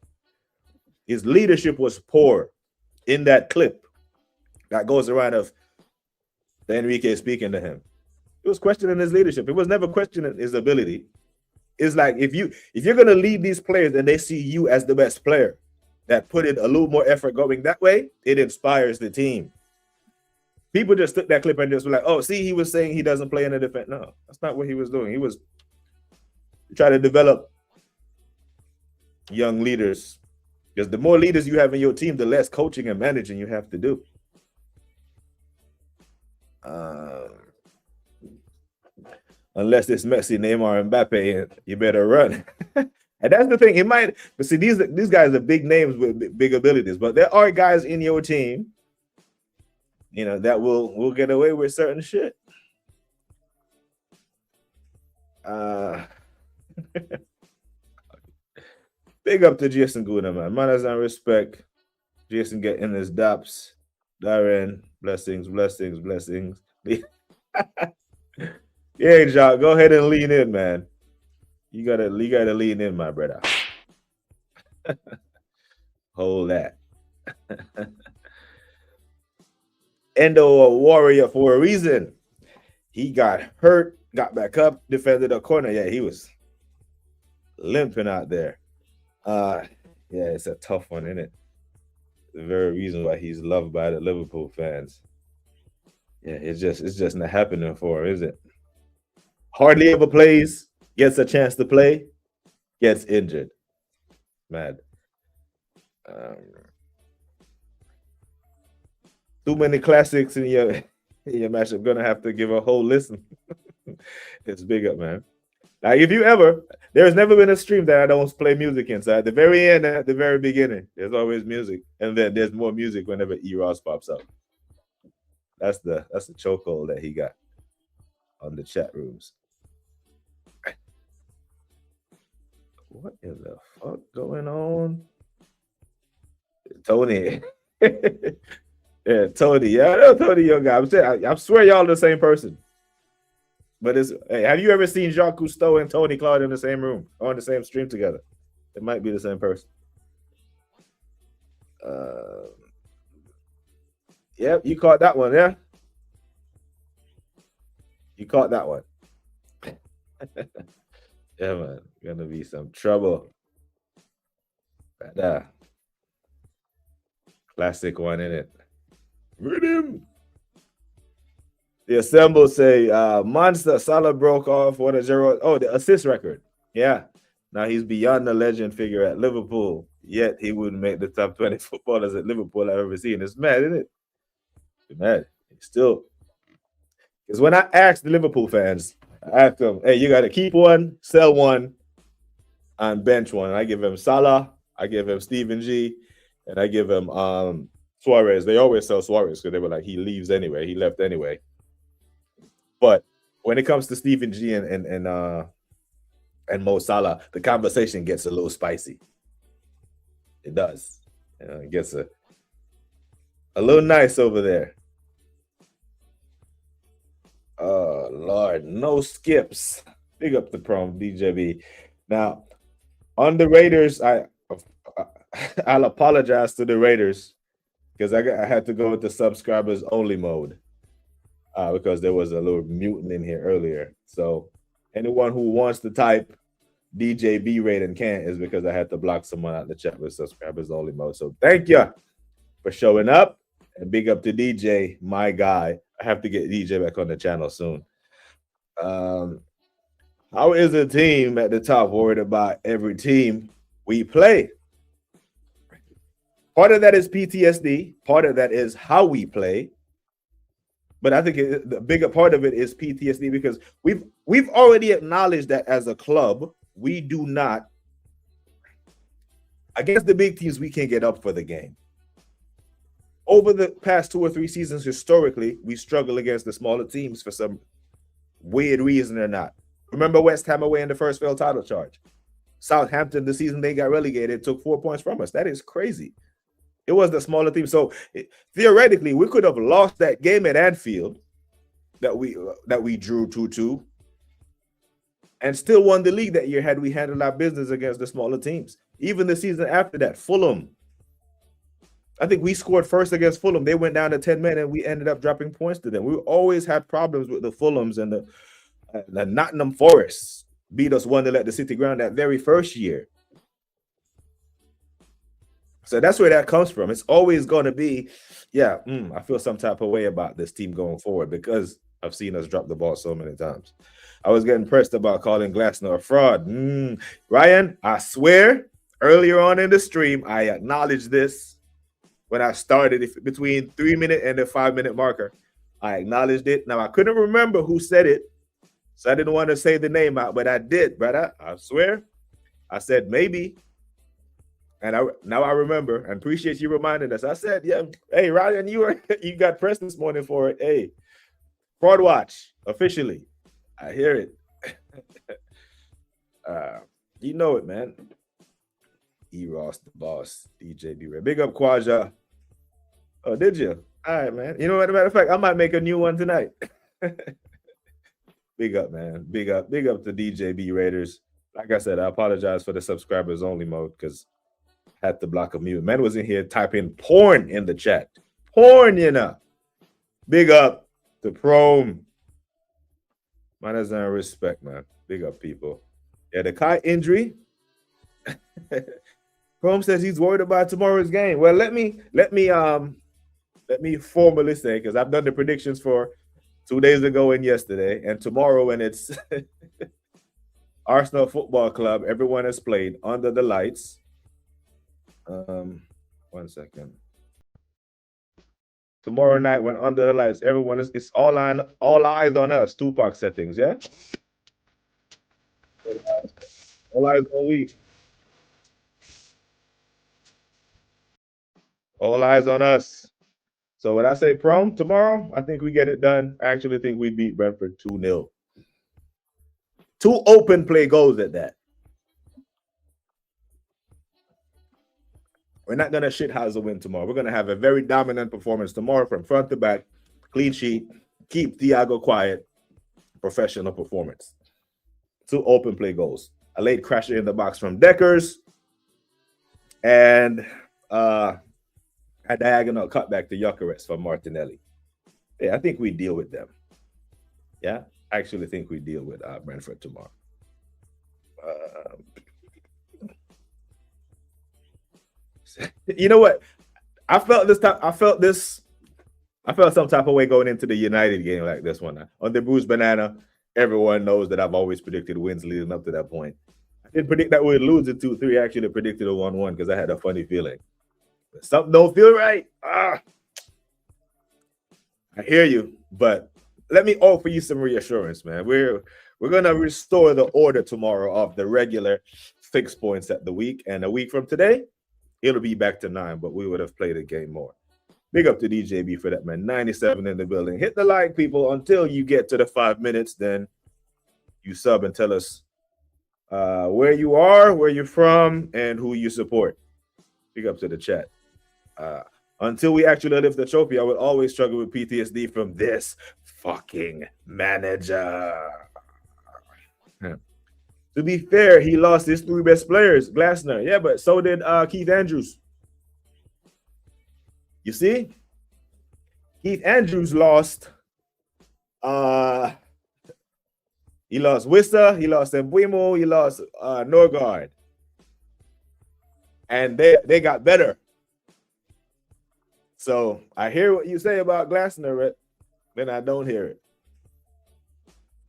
His leadership was poor in that clip that goes around of Enrique speaking to him. He was questioning his leadership. It was never questioning his ability. It's like if you're gonna lead these players and they see you as the best player that put in a little more effort going that way, it inspires the team. People just took that clip and just were like, oh, see, he was saying he doesn't play in the defense. No, that's not what he was doing. He was trying to develop young leaders. Because the more leaders you have in your team, the less coaching and managing you have to do. Unless it's Messi, Neymar, and Mbappe, you better run. And that's the thing. It might, but see, these guys are big names with big abilities. But there are guys in your team, you know, that will get away with certain shit. Big up to Jason Guna, man. Manners and respect. Jason getting his daps. Darren, blessings. Yeah, Jacques, go ahead and lean in, man. You gotta lean in, my brother. Hold that. Endo a warrior for a reason. He got hurt, got back up, defended a corner. Yeah, he was limping out there. Yeah, it's a tough one, isn't it? The very reason why he's loved by the Liverpool fans. Yeah, it's just not happening for him, is it? Hardly ever plays, gets a chance to play, gets injured. Mad. Too many classics in your matchup. Gonna have to give a whole listen. It's big up, man. Now, if you ever, there's never been a stream that I don't play music inside. At the very end and at the very beginning, there's always music, and then there's more music whenever E-Ross pops up. That's the chokehold that he got on the chat rooms. What in the fuck going on? Tony. Yeah, Tony. Yeah, I know Tony, young guy. I swear y'all the same person. But hey, have you ever seen Jacques Cousteau and Tony Claude in the same room or on the same stream together? It might be the same person. Yep, you caught that one, yeah? You caught that one. Yeah, man. Gonna be some trouble. But, classic one, in it. Rhythm. The Assemble say Monster Salah broke off 1-0. Oh, the assist record. Yeah. Now he's beyond the legend figure at Liverpool. Yet he wouldn't make the top 20 footballers at Liverpool I've ever seen. It's mad, isn't it? It's mad. It's still. Because when I asked the Liverpool fans, I asked them, hey, you got to keep one, sell one, and bench one. And I give him Salah, I give him Steven G, and I give him Suarez. They always sell Suarez because they were like, he leaves anyway. He left anyway. But when it comes to Steven G and Mo Salah, the conversation gets a little spicy. It does. You know, it gets a little nice over there. Oh, Lord, no skips. Big up the prom, DJB. Now, on the Raiders, I'll apologize to the Raiders because I had to go with the subscribers only mode because there was a little mutant in here earlier. So Anyone who wants to type DJ B-Rate and can't is because I had to block someone out the chat with subscribers only mode. So thank you for showing up, and big up to DJ, my guy. I have to get DJ back on the channel soon. How is a team at the top worried about every team we play? Part of that is PTSD. Part of that is how we play. But I think the bigger part of it is PTSD because we've already acknowledged that as a club, we do not, against the big teams, we can't get up for the game. Over the past 2 or 3 seasons, historically, we struggle against the smaller teams for some weird reason or not. Remember West Ham away in the first failed title charge. Southampton, the season they got relegated, took 4 points from us. That is crazy. It was the smaller team. So theoretically, we could have lost that game at Anfield that we drew 2-2 and still won the league that year had we handled our business against the smaller teams. Even the season after that, Fulham. I think we scored first against Fulham. They went down to 10 men and we ended up dropping points to them. We always had problems with the Fulhams and the Nottingham Forests. Beat us 1-0 at the City Ground that very first year. So that's where that comes from. It's always going to be, I feel some type of way about this team going forward because I've seen us drop the ball so many times. I was getting pressed about calling Glasner a fraud. Ryan, I swear, earlier on in the stream, I acknowledged this when I started between 3-minute and the 5-minute marker. I acknowledged it. Now, I couldn't remember who said it, so I didn't want to say the name out, but I did, brother. I swear. I said maybe. And now I remember and appreciate you reminding us. I said, hey, Ryan, you got pressed this morning for it. Hey, fraud watch, officially. I hear it. You know it, man. E. Ross, the boss, DJ B-Ray. Big up, Quaja. Oh, did you? All right, man. You know what? As a matter of fact, I might make a new one tonight. Big up, man. Big up to DJ B Raiders. Like I said, I apologize for the subscribers only mode because had to block a mute. Man was in here typing porn in the chat. Porn, you know. Big up to Prom. Manners and respect, man. Big up, people. Yeah, the Kai injury. Prom says he's worried about tomorrow's game. Well, let me formally say, because I've done the predictions for 2 days ago and yesterday, and tomorrow when it's Arsenal Football Club, everyone has played under the lights. 1 second. Tomorrow night when under the lights, everyone is it's all eyes on us. Tupac settings, yeah? All eyes on we. All eyes on us. So when I say Prom tomorrow, I think we get it done. I actually think we beat Brentford 2-0. 2 open play goals at that. We're not going to shithouse a win tomorrow. We're going to have a very dominant performance tomorrow from front to back. Clean sheet. Keep Thiago quiet. Professional performance. 2 open play goals. A late crasher in the box from Deckers. And a diagonal cutback to Gyökeres from Martinelli. Yeah, I think we deal with them. Yeah, I actually think we deal with Brentford tomorrow. You know what? I felt some type of way going into the United game like this one. On the Bruised Banana, everyone knows that I've always predicted wins leading up to that point. I didn't predict that we'd lose it 2-3. I actually predicted a 1-1 because I had a funny feeling. But something don't feel right. I hear you, but let me offer you some reassurance, man. We're gonna restore the order tomorrow of the regular fixed points at the week, and a week from today, it'll be back to 9, but we would have played a game more. Big up to DJB for that, man. 97 in the building. Hit the like, people, until you get to the 5 minutes. Then you sub and tell us where you are, where you're from, and who you support. Big up to the chat. Until we actually lift the trophy, I would always struggle with PTSD from this fucking manager. To be fair, he lost his 3 best players, Glasner. Yeah, but so did Keith Andrews. You see? Keith Andrews lost He lost Wissa, he lost Mbuimo, he lost Norgard. And they got better. So I hear what you say about Glasner, then I don't hear it.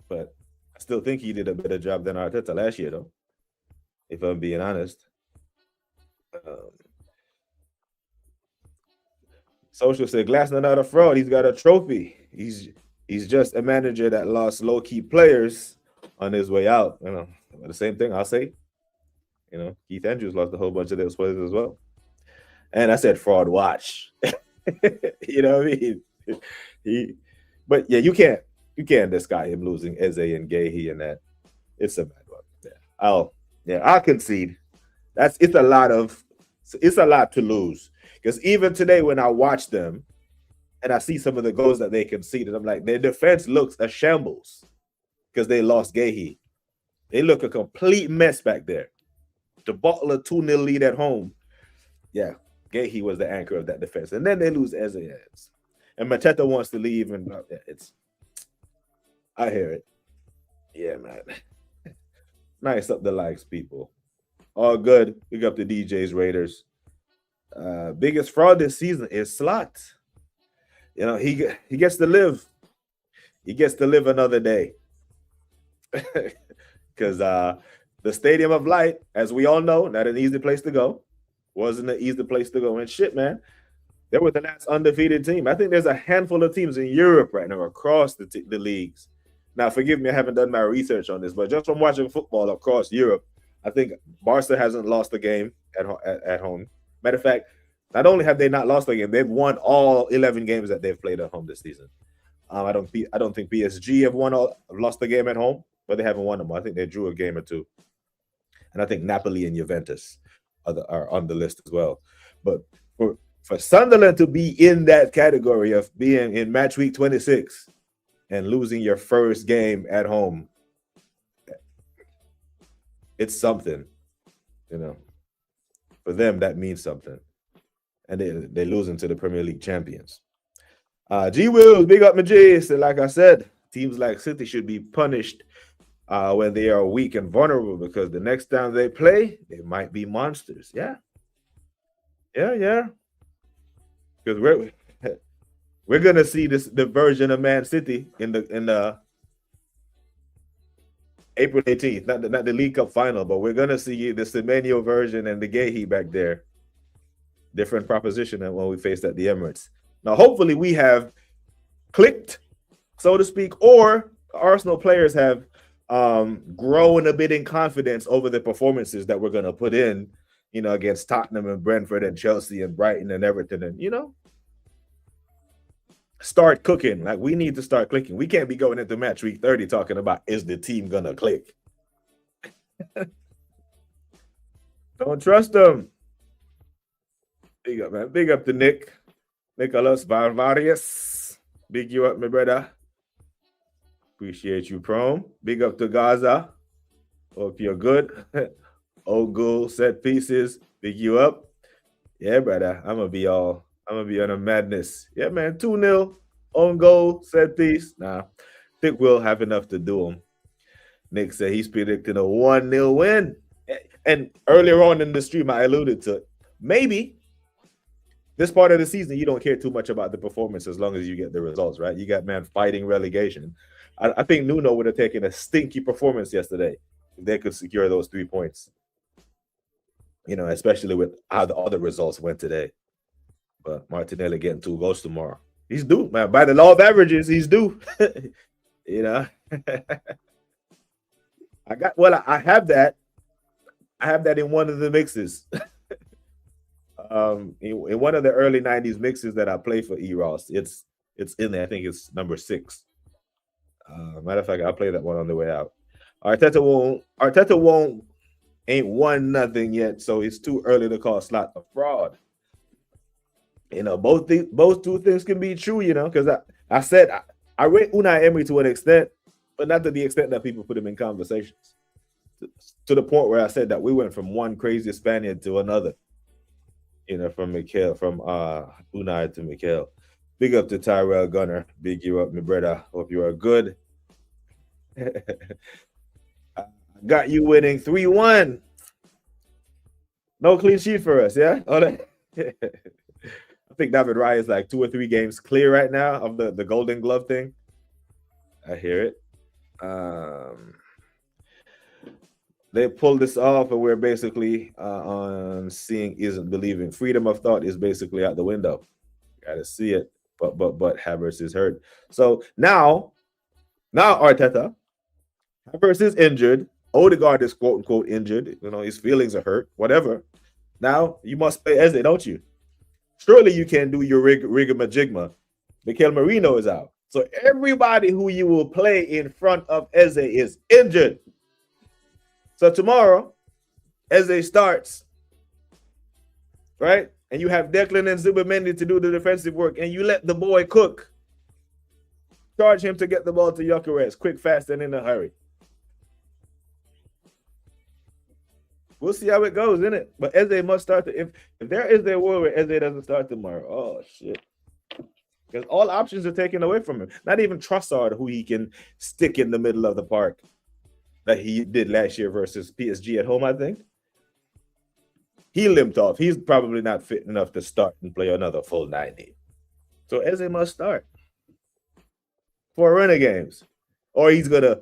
But I still think he did a better job than Arteta last year, though, if I'm being honest. Social said Glasner not a fraud. He's got a trophy. He's just a manager that lost low-key players on his way out. You know, the same thing I'll say. You know, Keith Andrews lost a whole bunch of those players as well. And I said fraud watch. You know what I mean? But yeah, you can't discard him losing Eze and Gahey and that. It's a bad one. I'll concede. It's a lot to lose. Because even today when I watch them and I see some of the goals that they conceded, I'm like, their defense looks a shambles because they lost Gahey. They look a complete mess back there. To bottle a 2-0 lead at home, yeah, Gahey was the anchor of that defense. And then they lose Eze. And Mateta wants to leave, and I hear it. Yeah, man. Nice up the likes, people. All good. Big up the DJs, Raiders. Biggest fraud this season is Slot. You know, he gets to live. He gets to live another day. Because the Stadium of Light, as we all know, not an easy place to go. Wasn't an easy place to go. And shit, man, they were the last undefeated team. I think there's a handful of teams in Europe right now across the leagues. Now, forgive me, I haven't done my research on this, but just from watching football across Europe, I think Barca hasn't lost a game at home. Matter of fact, not only have they not lost a game, they've won all 11 games that they've played at home this season. I don't think PSG have lost a game at home, but they haven't won them. I think they drew a game or two. And I think Napoli and Juventus are on the list as well. But for Sunderland to be in that category of being in match week 26 and losing your first game at home, it's something, you know. For them, that means something. And they're losing to the Premier League champions. G Wills, big up my G. So like I said, teams like City should be punished when they are weak and vulnerable, because the next time they play, they might be monsters. Yeah. Because we're gonna see the version of Man City in the April 18th, not the League Cup final, but we're gonna see the Semenyo version and the Gahey back there. Different proposition than when we faced at the Emirates. Now, hopefully, we have clicked, so to speak, or Arsenal players have grown a bit in confidence over the performances that we're going to put in, you know, against Tottenham and Brentford and Chelsea and Brighton and Everton, and, you know, start cooking. Like, we need to start clicking. We can't be going into match week 30 talking about, is the team going to click? Don't trust them. Big up, man. Big up to Nick. Nicholas Varvarius. Big you up, my brother. Appreciate you, Prom. Big up to Gaza. Hope you're good. Ogul set pieces. Big you up. Yeah, brother. I'm gonna be on a madness. Yeah, man. 2-0 on goal, set piece. Nah. Think we'll have enough to do them. Nick said he's predicting a 1-0 win. And earlier on in the stream, I alluded to it. Maybe this part of the season, you don't care too much about the performance as long as you get the results, right? You got man fighting relegation. I think Nuno would have taken a stinky performance yesterday if they could secure those 3 points. You know, especially with how the other results went today. But Martinelli getting 2 goals tomorrow. He's due, man. By the law of averages, he's due. You know? I have that. I have that in one of the mixes. In one of the early 90s mixes that I play for Eros, it's in there. I think it's number 6. Matter of fact, I'll play that one on the way out. Arteta ain't won nothing yet, so it's too early to call Slot a fraud. You know, both two things can be true, you know, because I said I rate Unai Emery to an extent, but not to the extent that people put him in conversations. To the point where I said that we went from one crazy Spaniard to another. You know, from Unai to Mikel. Big up to Tyrell Gunner. Big you up, my brother. Hope you are good. I got you winning 3-1. No clean sheet for us, yeah? I think David Raya is like 2 or 3 games clear right now of the Golden Glove thing. I hear it. They pulled this off, and we're basically on seeing isn't believing. Freedom of thought is basically out the window. Gotta see it, but Havertz is hurt. So now Arteta, Havertz is injured. Odegaard is quote unquote injured. You know, his feelings are hurt. Whatever. Now you must play Eze, don't you? Surely you can do your rigamajigma. Mikel Merino is out. So everybody who you will play in front of Eze is injured. So tomorrow, Eze starts, right? And you have Declan and Zubimendi to do the defensive work, and you let the boy cook. Charge him to get the ball to Gyökeres, quick, fast, and in a hurry. We'll see how it goes, innit? But Eze must start. If there is a world where Eze doesn't start tomorrow, oh, shit. Because all options are taken away from him. Not even Trossard, who he can stick in the middle of the park that he did last year versus PSG at home, I think. He limped off. He's probably not fit enough to start and play another full 90. So Eze must start for a run of games. Or he's going to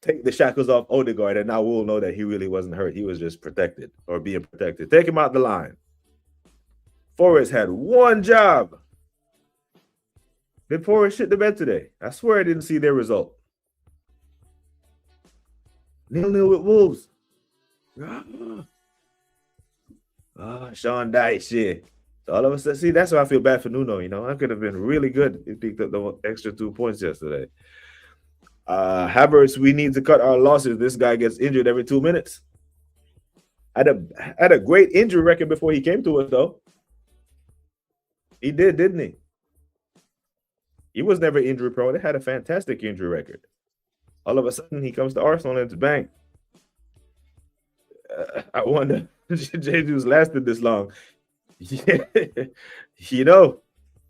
take the shackles off Odegaard, and now we'll know that he really wasn't hurt. He was just protected or being protected. Take him out the line. Forrest had one job. Did Forrest shit the bed today? I swear I didn't see their result. 0-0 with Wolves. Sean Dyche shit. So all of a sudden, see, that's why I feel bad for Nuno, you know. I could have been really good if he picked up the extra 2 points yesterday. Havertz, we need to cut our losses. This guy gets injured every 2 minutes. Had a great injury record before he came to us, though. He did, didn't he? He was never injury prone. They had a fantastic injury record. All of a sudden, he comes to Arsenal and it's bang. I wonder, Jesus lasted this long. Yeah. You know,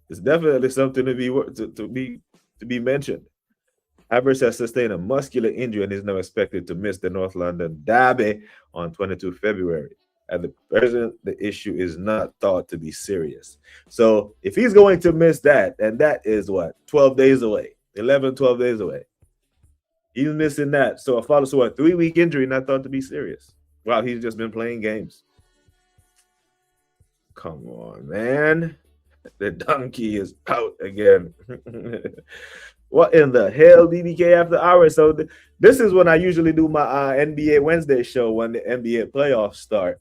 it's definitely something to be mentioned. Havertz has sustained a muscular injury and is now expected to miss the North London derby on 22 February. At the present, the issue is not thought to be serious. So if he's going to miss that, and that is what, 12 days away, 11, 12 days away. He's missing that. So a 3-week injury not thought to be serious. Wow, he's just been playing games. Come on, man. The donkey is out again. What in the hell, BBK after hours? So this is when I usually do my NBA Wednesday show when the NBA playoffs start.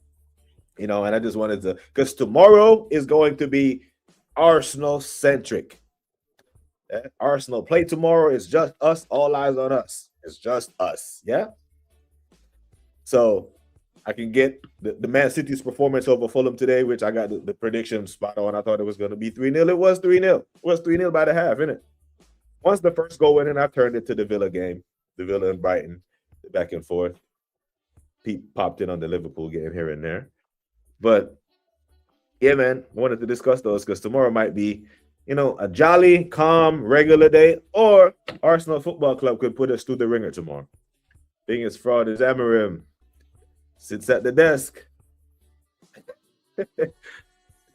You know, and I just wanted to, because tomorrow is going to be Arsenal-centric. Arsenal play tomorrow. It's just us. All eyes on us. It's just us. Yeah? So I can get the Man City's performance over Fulham today, which I got the prediction spot on. I thought it was going to be 3-0. It was 3-0. It was 3-0 by the half, isn't it? Once the first goal went in, I turned it to the Villa game. The Villa and Brighton, back and forth. Pete popped in on the Liverpool game here and there. But, yeah, man, I wanted to discuss those because tomorrow might be, you know, a jolly, calm, regular day, or Arsenal Football Club could put us through the ringer tomorrow. Biggest fraud is Amarim. Sits at the desk.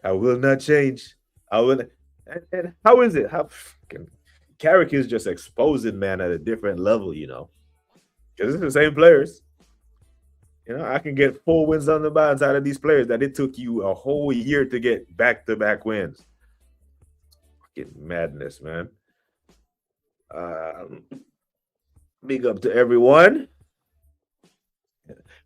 I will not change. I will. And how is it? How Carrick is just exposing, man, at a different level, you know, because it's the same players. You know, I can get 4 wins on the bounce out of these players that it took you a whole year to get back-to-back wins. Fucking madness, man. Big up to everyone.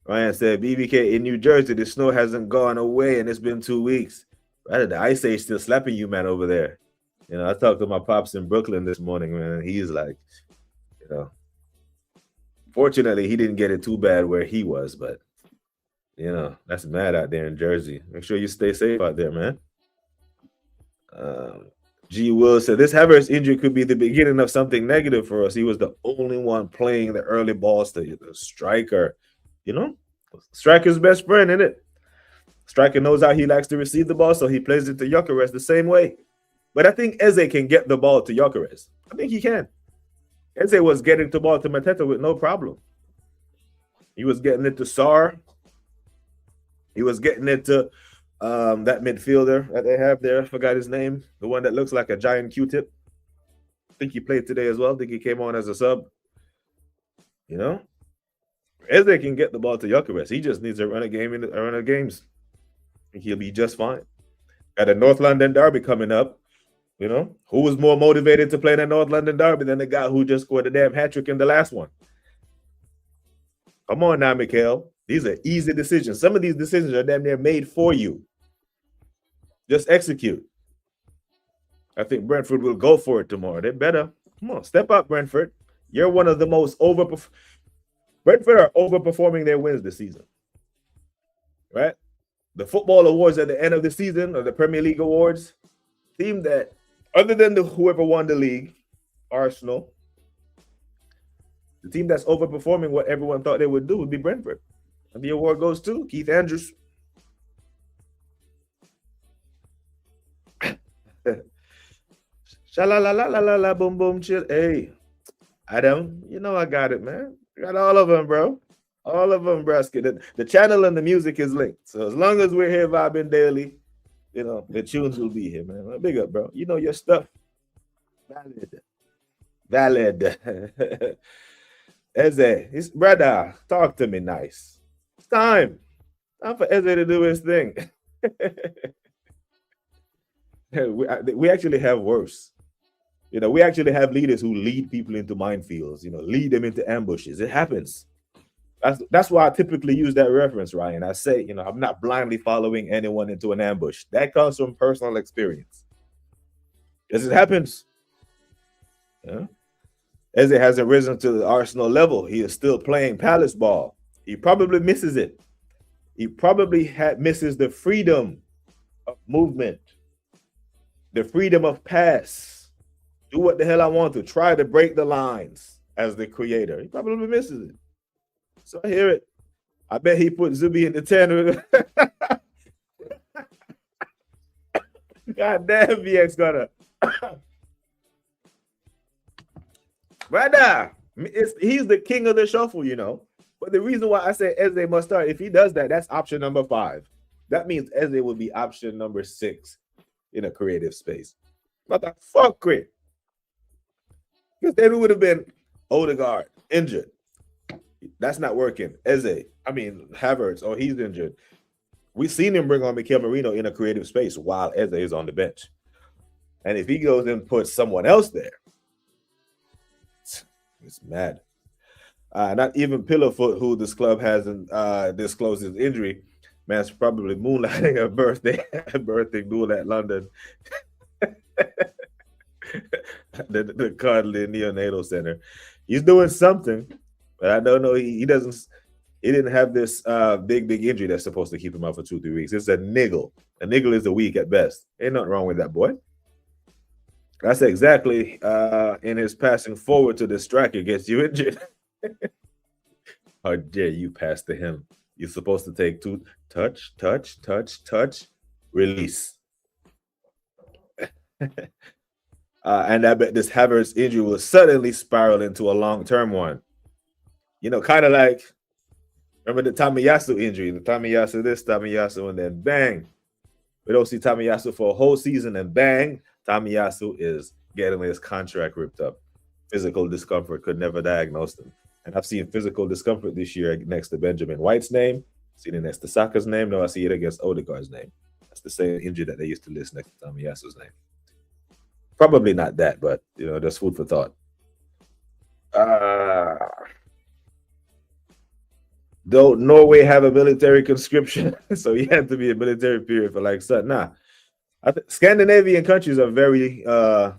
Ryan said, BBK, in New Jersey, the snow hasn't gone away and it's been 2 weeks. Right, the ice age still slapping you, man, over there. You know, I talked to my pops in Brooklyn this morning, man, and he's like, you know, fortunately, he didn't get it too bad where he was, but, you know, that's mad out there in Jersey. Make sure you stay safe out there, man. G. Will said, this Havertz injury could be the beginning of something negative for us. He was the only one playing the early balls to the striker. You know, striker's best friend, isn't it? Striker knows how he likes to receive the ball, so he plays it to Gyökeres the same way. But I think Eze can get the ball to Gyökeres. I think he can. Eze was getting to ball to Mateta with no problem. He was getting it to Sar. He was getting it to that midfielder that they have there. I forgot his name. The one that looks like a giant Q-tip. I think he played today as well. I think he came on as a sub. You know? Eze can get the ball to Gyökeres. He just needs to run a game in a run of games. He'll be just fine. Got a North London derby coming up. You know, who was more motivated to play the North London derby than the guy who just scored a damn hat trick in the last one? Come on now, Mikhail. These are easy decisions. Some of these decisions are damn near made for you. Just execute. I think Brentford will go for it tomorrow. They better. Come on, step up, Brentford. You're one of the most Brentford are overperforming their wins this season. Right? The football awards at the end of the season, or the Premier League awards, team that, other than whoever won the league, Arsenal, the team that's overperforming what everyone thought they would do would be Brentford. And the award goes to Keith Andrews. Sha-la-la-la-la-la, boom, boom, chill. Hey, Adam, you know I got it, man. I got all of them, bro. All of them, Brasket. The channel and the music is linked. So as long as we're here vibing daily, you know, the tunes will be here, man. Big up, bro. You know your stuff. Valid. Eze, brother, talk to me nice. It's time. Time for Eze to do his thing. We actually have worse. You know, we actually have leaders who lead people into minefields, you know, lead them into ambushes. It happens. That's why I typically use that reference, Ryan. I say, you know, I'm not blindly following anyone into an ambush. That comes from personal experience. Because it happens. Yeah. As it hasn't risen to the Arsenal level, he is still playing Palace ball. He probably misses it. He probably misses the freedom of movement, the freedom of pass. Do what the hell I want to. Try to break the lines as the creator. He probably misses it. So I hear it. I bet he put Zubi in the 10. God damn, VX gonna. Brother, he's the king of the shuffle, you know. But the reason why I say Eze must start, if he does that, that's option number 5. That means Eze will be option number 6 in a creative space. What the fuck, Chris? Because then it would have been Odegaard injured. That's not working. Havertz, he's injured. We've seen him bring on Mikel Merino in a creative space while Eze is on the bench. And if he goes and puts someone else there, it's mad. Not even Pillowfoot, who this club hasn't disclosed his injury, man's probably moonlighting a birthday duel at London. the Cardinal Neonatal Center. He's doing something, but I don't know. He didn't have this big injury that's supposed to keep him out for 2-3 weeks. It's a niggle. A niggle is a week at best. Ain't nothing wrong with that, boy. That's exactly in his passing forward to the striker gets you injured. How dare you pass to him? You're supposed to take 2 touch, release. And I bet this Havertz injury will suddenly spiral into a long-term one. You know, kind of like, remember the Tamiyasu injury, the Tamiyasu this, Tamiyasu, and then bang. We don't see Tamiyasu for a whole season, and bang, Tamiyasu is getting his contract ripped up. Physical discomfort could never diagnose them. And I've seen physical discomfort this year next to Benjamin White's name, seen it next to Saka's name, now I see it against Odegaard's name. That's the same injury that they used to list next to Tamiyasu's name. Probably not that, but, you know, that's food for thought. Don't Norway have a military conscription? So you have to be a military period for like something. Nah. Scandinavian countries are very, they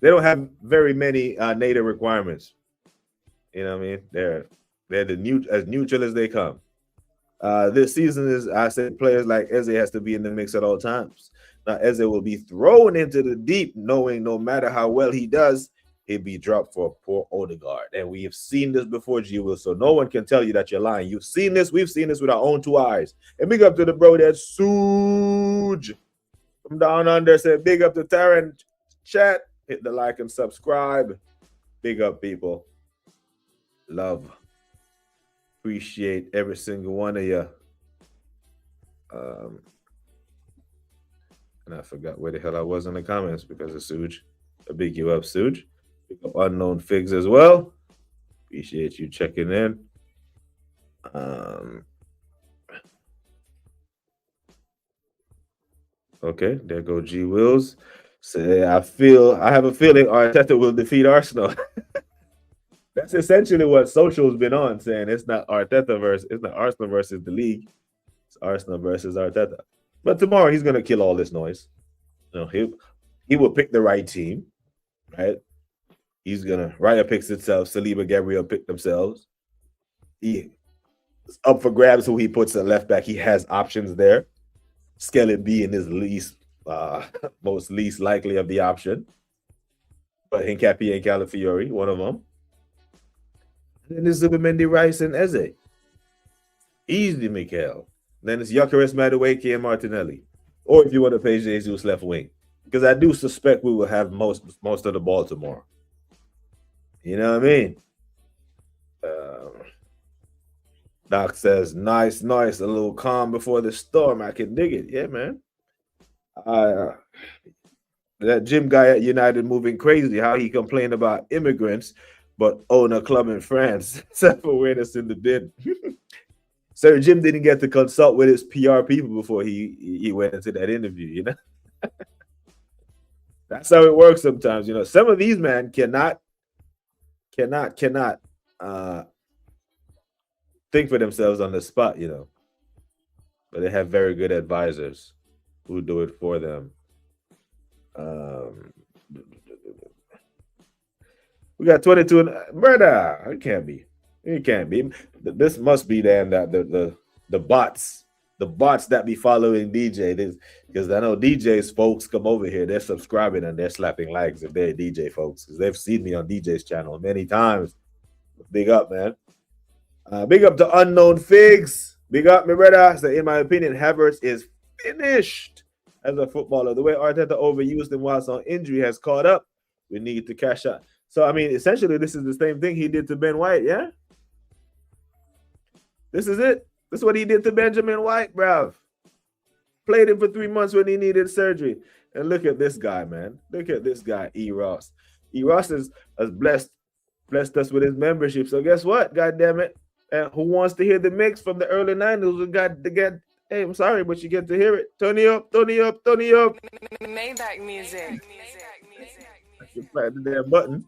don't have very many NATO requirements. You know what I mean? They're as neutral as they come. This season is, I said, players like Eze has to be in the mix at all times. Now, Eze will be thrown into the deep, knowing no matter how well he does, he'll be dropped for poor Odegaard. And we have seen this before, G. Will, so no one can tell you that you're lying. You've seen this. We've seen this with our own 2 eyes. And big up to the bro that's Suge from down under. Said big up to Taryn. Chat. Hit the like and subscribe. Big up, people. Love. Appreciate every single one of you. And I forgot where the hell I was in the comments because of Suge. A big you up, Suge. Big up Unknown Figs as well. Appreciate you checking in. Okay, there go G Wills. Say, I have a feeling Arteta will defeat Arsenal. That's essentially what Social's been on, saying it's not Arsenal versus the league. It's Arsenal versus Arteta. But tomorrow he's gonna kill all this noise. You know, he will pick the right team, right? He's gonna Raya picks itself, Saliba, Gabriel pick themselves. He is up for grabs who he puts at left back. He has options there. Skellet being his most least likely of the option. But Hincapié and Calafiori, one of them. And then there's Zubimendi, Rice, and Eze. Easy, Mikel. Then it's Gyökeres, Madueke, and Martinelli. Or if you want to play Jesus left wing. Because I do suspect we will have most of the ball tomorrow. You know what I mean? Doc says, nice, a little calm before the storm. I can dig it. Yeah, man. That gym guy at United moving crazy, how he complained about immigrants, but own a club in France. Self-awareness in the bin. Sir Jim didn't get to consult with his PR people before he went into that interview, you know? That's how it works sometimes, you know. Some of these men cannot think for themselves on the spot, you know. But they have very good advisors who do it for them. We got 22 brother. It can't be. This must be then that the bots that be following DJ. Because I know DJ's folks come over here, they're subscribing and they're slapping likes if they're DJ folks. Because they've seen me on DJ's channel many times. Big up, man. Big up to Unknown Figs. Big up, my brother. So in my opinion, Havertz is finished as a footballer. The way Arteta overused him whilst on injury has caught up. We need to cash out. So, I mean, essentially, this is the same thing he did to Ben White, yeah? This is it. This is what he did to Benjamin White, bruv. Played him for 3 months when he needed surgery. And look at this guy, man. Look at this guy, E. Ross. E. Ross has blessed us with his membership. So guess what? God damn it. Who wants to hear the mix from the early 90s? We got to get, hey, I'm sorry, but you get to hear it. Tony up. Maybach music. I can press the damn button.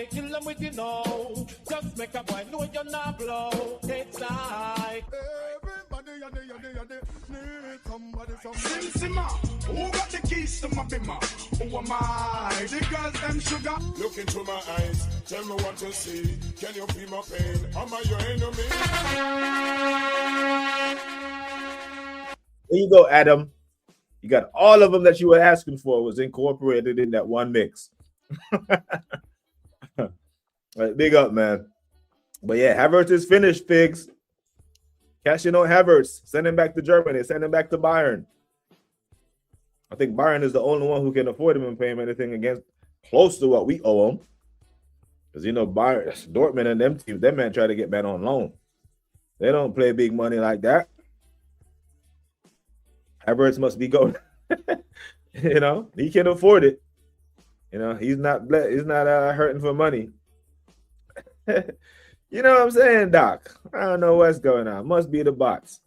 Kill them with you know. Just make a boy know you're not blow. It's like everybody need somebody some Simma. Who got the keys to my bimmer? Who am I? The girls them sugar. Look into my eyes. Tell me what you see. Can you feel my pain? Am I your enemy? There you go, Adam. You got all of them that you were asking for was incorporated in that one mix. Right, big up, man. But yeah, Havertz is finished, Figs. Cashing out Havertz. Send him back to Germany. Send him back to Bayern. I think Bayern is the only one who can afford him and pay him anything against close to what we owe him. Because, you know, Bayern, Dortmund and them teams, that man try to get man on loan. They don't play big money like that. Havertz must be going. You know, he can afford it. You know, he's not hurting for money. You know what I'm saying, Doc? I don't know what's going on. Must be the bots.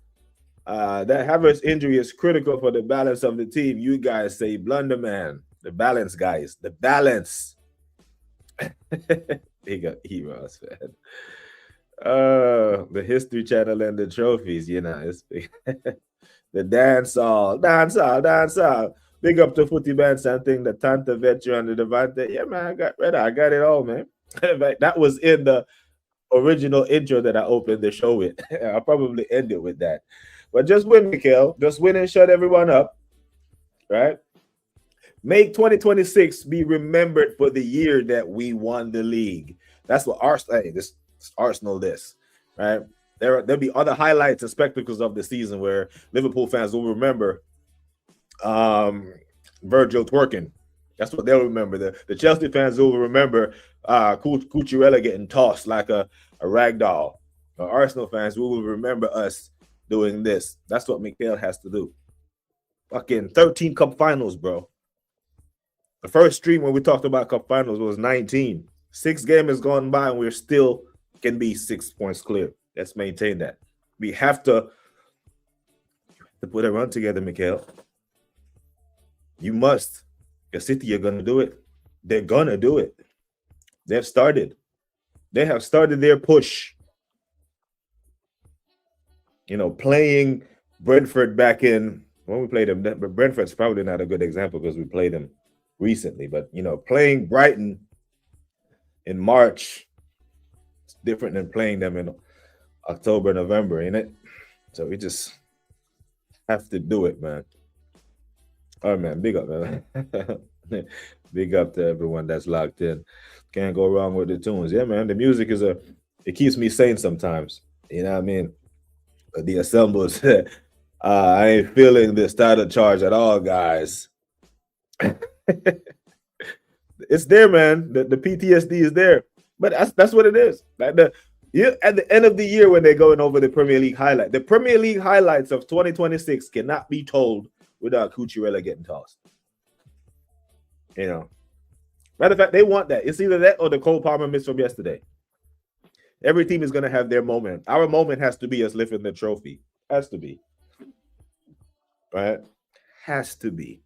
That Havertz injury is critical for the balance of the team. You guys say blunder, man. The balance, guys. The balance. Big up heroes, man. The History Channel and the trophies, you know. It's big. The dance all. Big up to Footy Band, something, the Tanta Vetcher and the Devante. Yeah, man, I got it all, man. In fact, that was in the original intro that I opened the show with. I'll probably end it with that. But just win, Mikael. Just win and shut everyone up. Right? Make 2026 be remembered for the year that we won the league. That's what Arsenal. Hey, this Arsenal. This right. There'll be other highlights and spectacles of the season where Liverpool fans will remember Virgil twerking. That's what they'll remember. The Chelsea fans will remember Cucurella getting tossed like a rag doll. The Arsenal fans will remember us doing this. That's what Mikael has to do. Fucking 13 cup finals, bro. The first stream when we talked about cup finals was 19. 6 games has gone by and we're still can be 6 points clear. Let's maintain that. We have to put a run together, Mikael. You must. Because City are going to do it. They're going to do it. They've started. They have started their push. You know, playing Brentford back in, when we played them, but Brentford's probably not a good example because we played them recently. But, you know, playing Brighton in March, it's different than playing them in October, November, ain't it? So we just have to do it, man. All right, man. Big up, man. Big up to everyone that's locked in. Can't go wrong with the tunes. Yeah, man. The music it keeps me sane sometimes. You know what I mean? The assembles. I ain't feeling the starter charge at all, guys. It's there, man. The PTSD is there. But that's what it is. Like at the end of the year when they're going over the Premier League highlight, the Premier League highlights of 2026 cannot be told without Cucurella getting tossed. You know. Matter of fact, they want that. It's either that or the Cole Palmer miss from yesterday. Every team is going to have their moment. Our moment has to be us lifting the trophy. Has to be. Right? Has to be.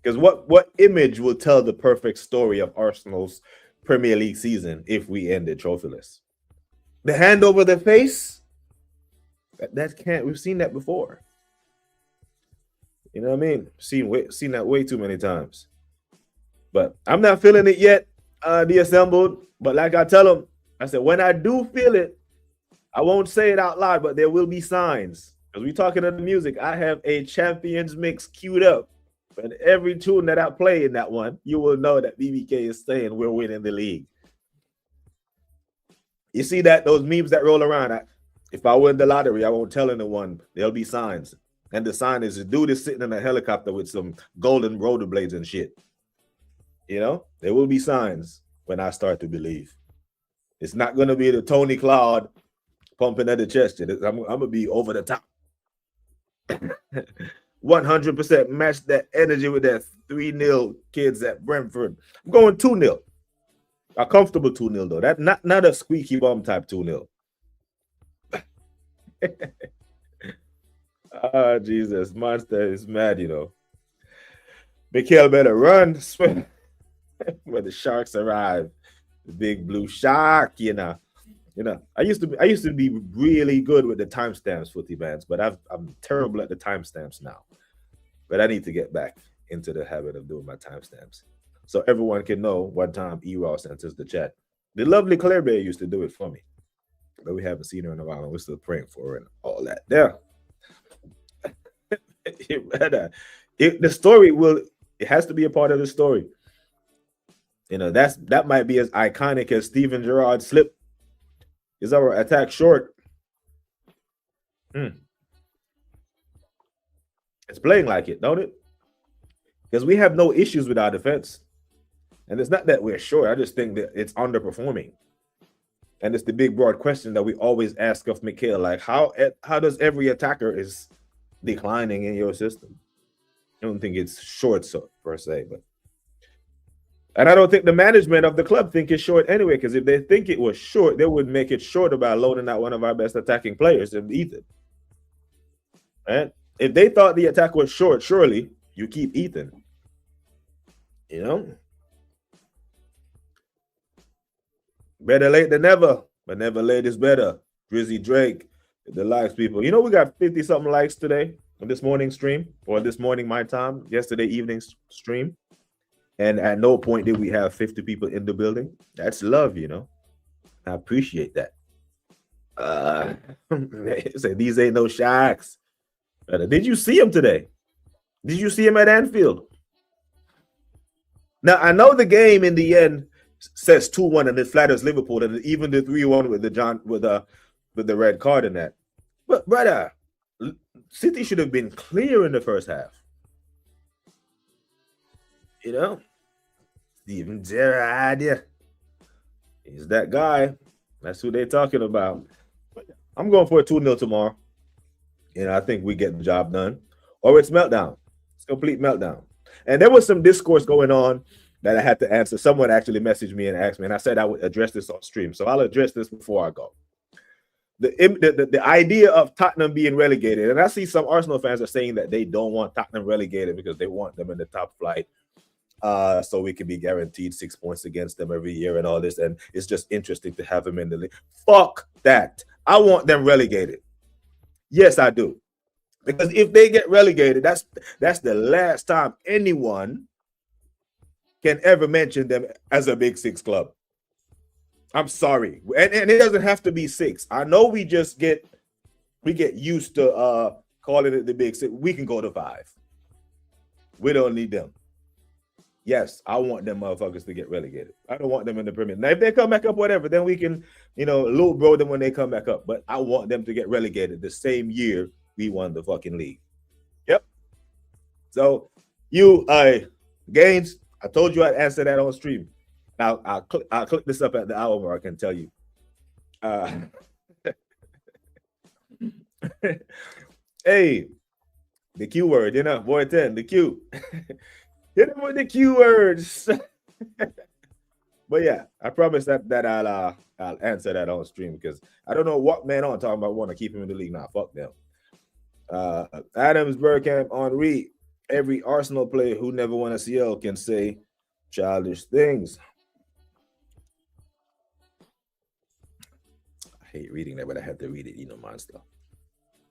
Because what image will tell the perfect story of Arsenal's Premier League season if we ended trophyless? The hand over the face? That can't. We've seen that before. You know what I mean? Seen that way too many times. But I'm not feeling it yet, the assembled. But like I tell them, I said, when I do feel it, I won't say it out loud, but there will be signs. Because we're talking of the music, I have a champions mix queued up. And every tune that I play in that one, you will know that BBK is saying we're winning the league. You see those memes that roll around. If I win the lottery, I won't tell anyone. There'll be signs. And the sign is a dude is sitting in a helicopter with some golden rollerblades and shit. You know, there will be signs when I start to believe. It's not going to be the Tony Cloud pumping at the chest. I'm going to be over the top. 100% match that energy with that 3-0 kids at Brentford. I'm going 2-0. A comfortable 2-0, though. That not a squeaky bum type 2-0. Ah, Jesus. Monster is mad, you know. Mikael better run when the Sharks arrive. The big blue shark, you know. I used to be really good with the timestamps, footy bands, but I'm terrible at the timestamps now. But I need to get back into the habit of doing my timestamps so everyone can know what time E-Ross enters the chat. The lovely Claire Bear used to do it for me, but we haven't seen her in a while, and we're still praying for her and all that. There. The story it has to be a part of the story. You know, that might be as iconic as Steven Gerrard's slip. Is our attack short? It's playing like it, don't it? Because we have no issues with our defense. And it's not that we're short. I just think that it's underperforming. And it's the big, broad question that we always ask of Mikael, like, how does every attacker is declining in your system? I don't think it's short per se, but and I don't think the management of the club think it's short anyway, because if they think it was short, they would make it shorter by loading out one of our best attacking players in Ethan. Right? If they thought the attack was short, surely you keep Ethan. You know? Better late than never, but never late is better. Drizzy Drake, the likes people. You know, we got 50-something likes today on this morning stream, or this morning my time, yesterday evening stream. And at no point did we have 50 people in the building. That's love, you know. I appreciate that. Say these ain't no Shaqs. Did you see him today? Did you see him at Anfield? Now I know the game in the end says 2-1 and it flatters Liverpool, and even the 3-1 with the red card in that. But brother, City should have been clear in the first half. You know, Steven Gerrard, yeah, he's that guy. That's who they're talking about. I'm going for a 2-0 tomorrow. You know, I think we get the job done. Or it's meltdown. It's complete meltdown. And there was some discourse going on that I had to answer. Someone actually messaged me and asked me, and I said I would address this on stream. So I'll address this before I go. The idea of Tottenham being relegated, and I see some Arsenal fans are saying that they don't want Tottenham relegated because they want them in the top flight. So we can be guaranteed 6 points against them every year and all this. And it's just interesting to have them in the league. Fuck that. I want them relegated. Yes, I do. Because if they get relegated, that's the last time anyone can ever mention them as a Big Six club. I'm sorry. And it doesn't have to be 6. I know we get used to calling it the Big Six. We can go to 5. We don't need them. Yes, I want them motherfuckers to get relegated. I don't want them in the Premier. Now, if they come back up, whatever, then we can, low bro them when they come back up. But I want them to get relegated the same year we won the fucking league. Yep. So, Gaines, I told you I'd answer that on stream. Now, I'll click this up at the hour mark and tell you. Hey, the Q word, boy 10, the Q. Hit him with the Q words. But yeah, I promise that I'll answer that on stream because I don't know what man on talking about want to keep him in the league. Nah, fuck them. Adams, Bergkamp, Henry, every Arsenal player who never won a CL can say childish things. I hate reading that, but I had to read it, monster.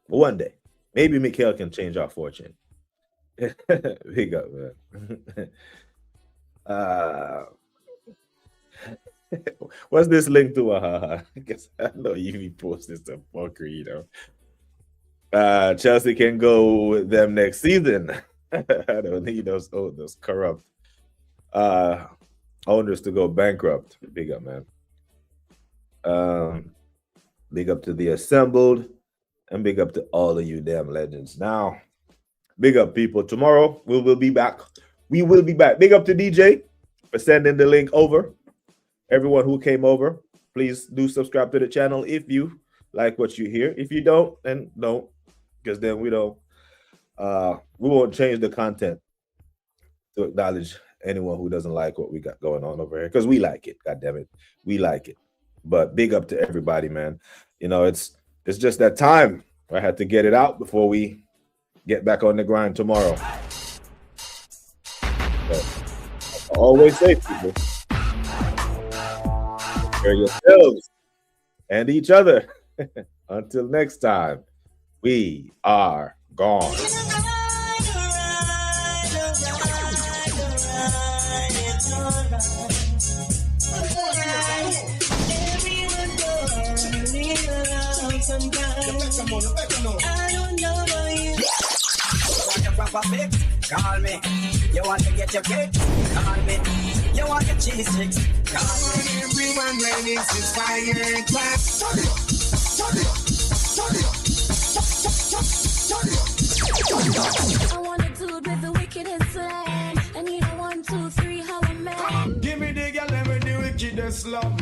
But one day, maybe Mikhail can change our fortune. Big up, man. What's this link to? I guess I know you be posting some fuckery, Chelsea can go with them next season. I don't need those corrupt owners to go bankrupt. Big up, man. Big up to the assembled, and big up to all of you damn legends. Now, big up, people. Tomorrow we will be back. We will be back. Big up to DJ for sending the link over. Everyone who came over, please do subscribe to the channel if you like what you hear. If you don't, then don't, because then we won't change the content to acknowledge anyone who doesn't like what we got going on over here, because we like it. God damn it, we like it. But big up to everybody, man. It's just that time. I had to get it out before we get back on the grind tomorrow. But always say, people, take care of yourselves and each other. Until next time, we are gone. Call me. You want to get your fix? Call me. You want your cheese sticks? Call me. Everyone ready to fire and clap. I want a dude with the wickedest slam. I need a 1, 2, 3, how a man. Give me the girl, let me the wickedest love.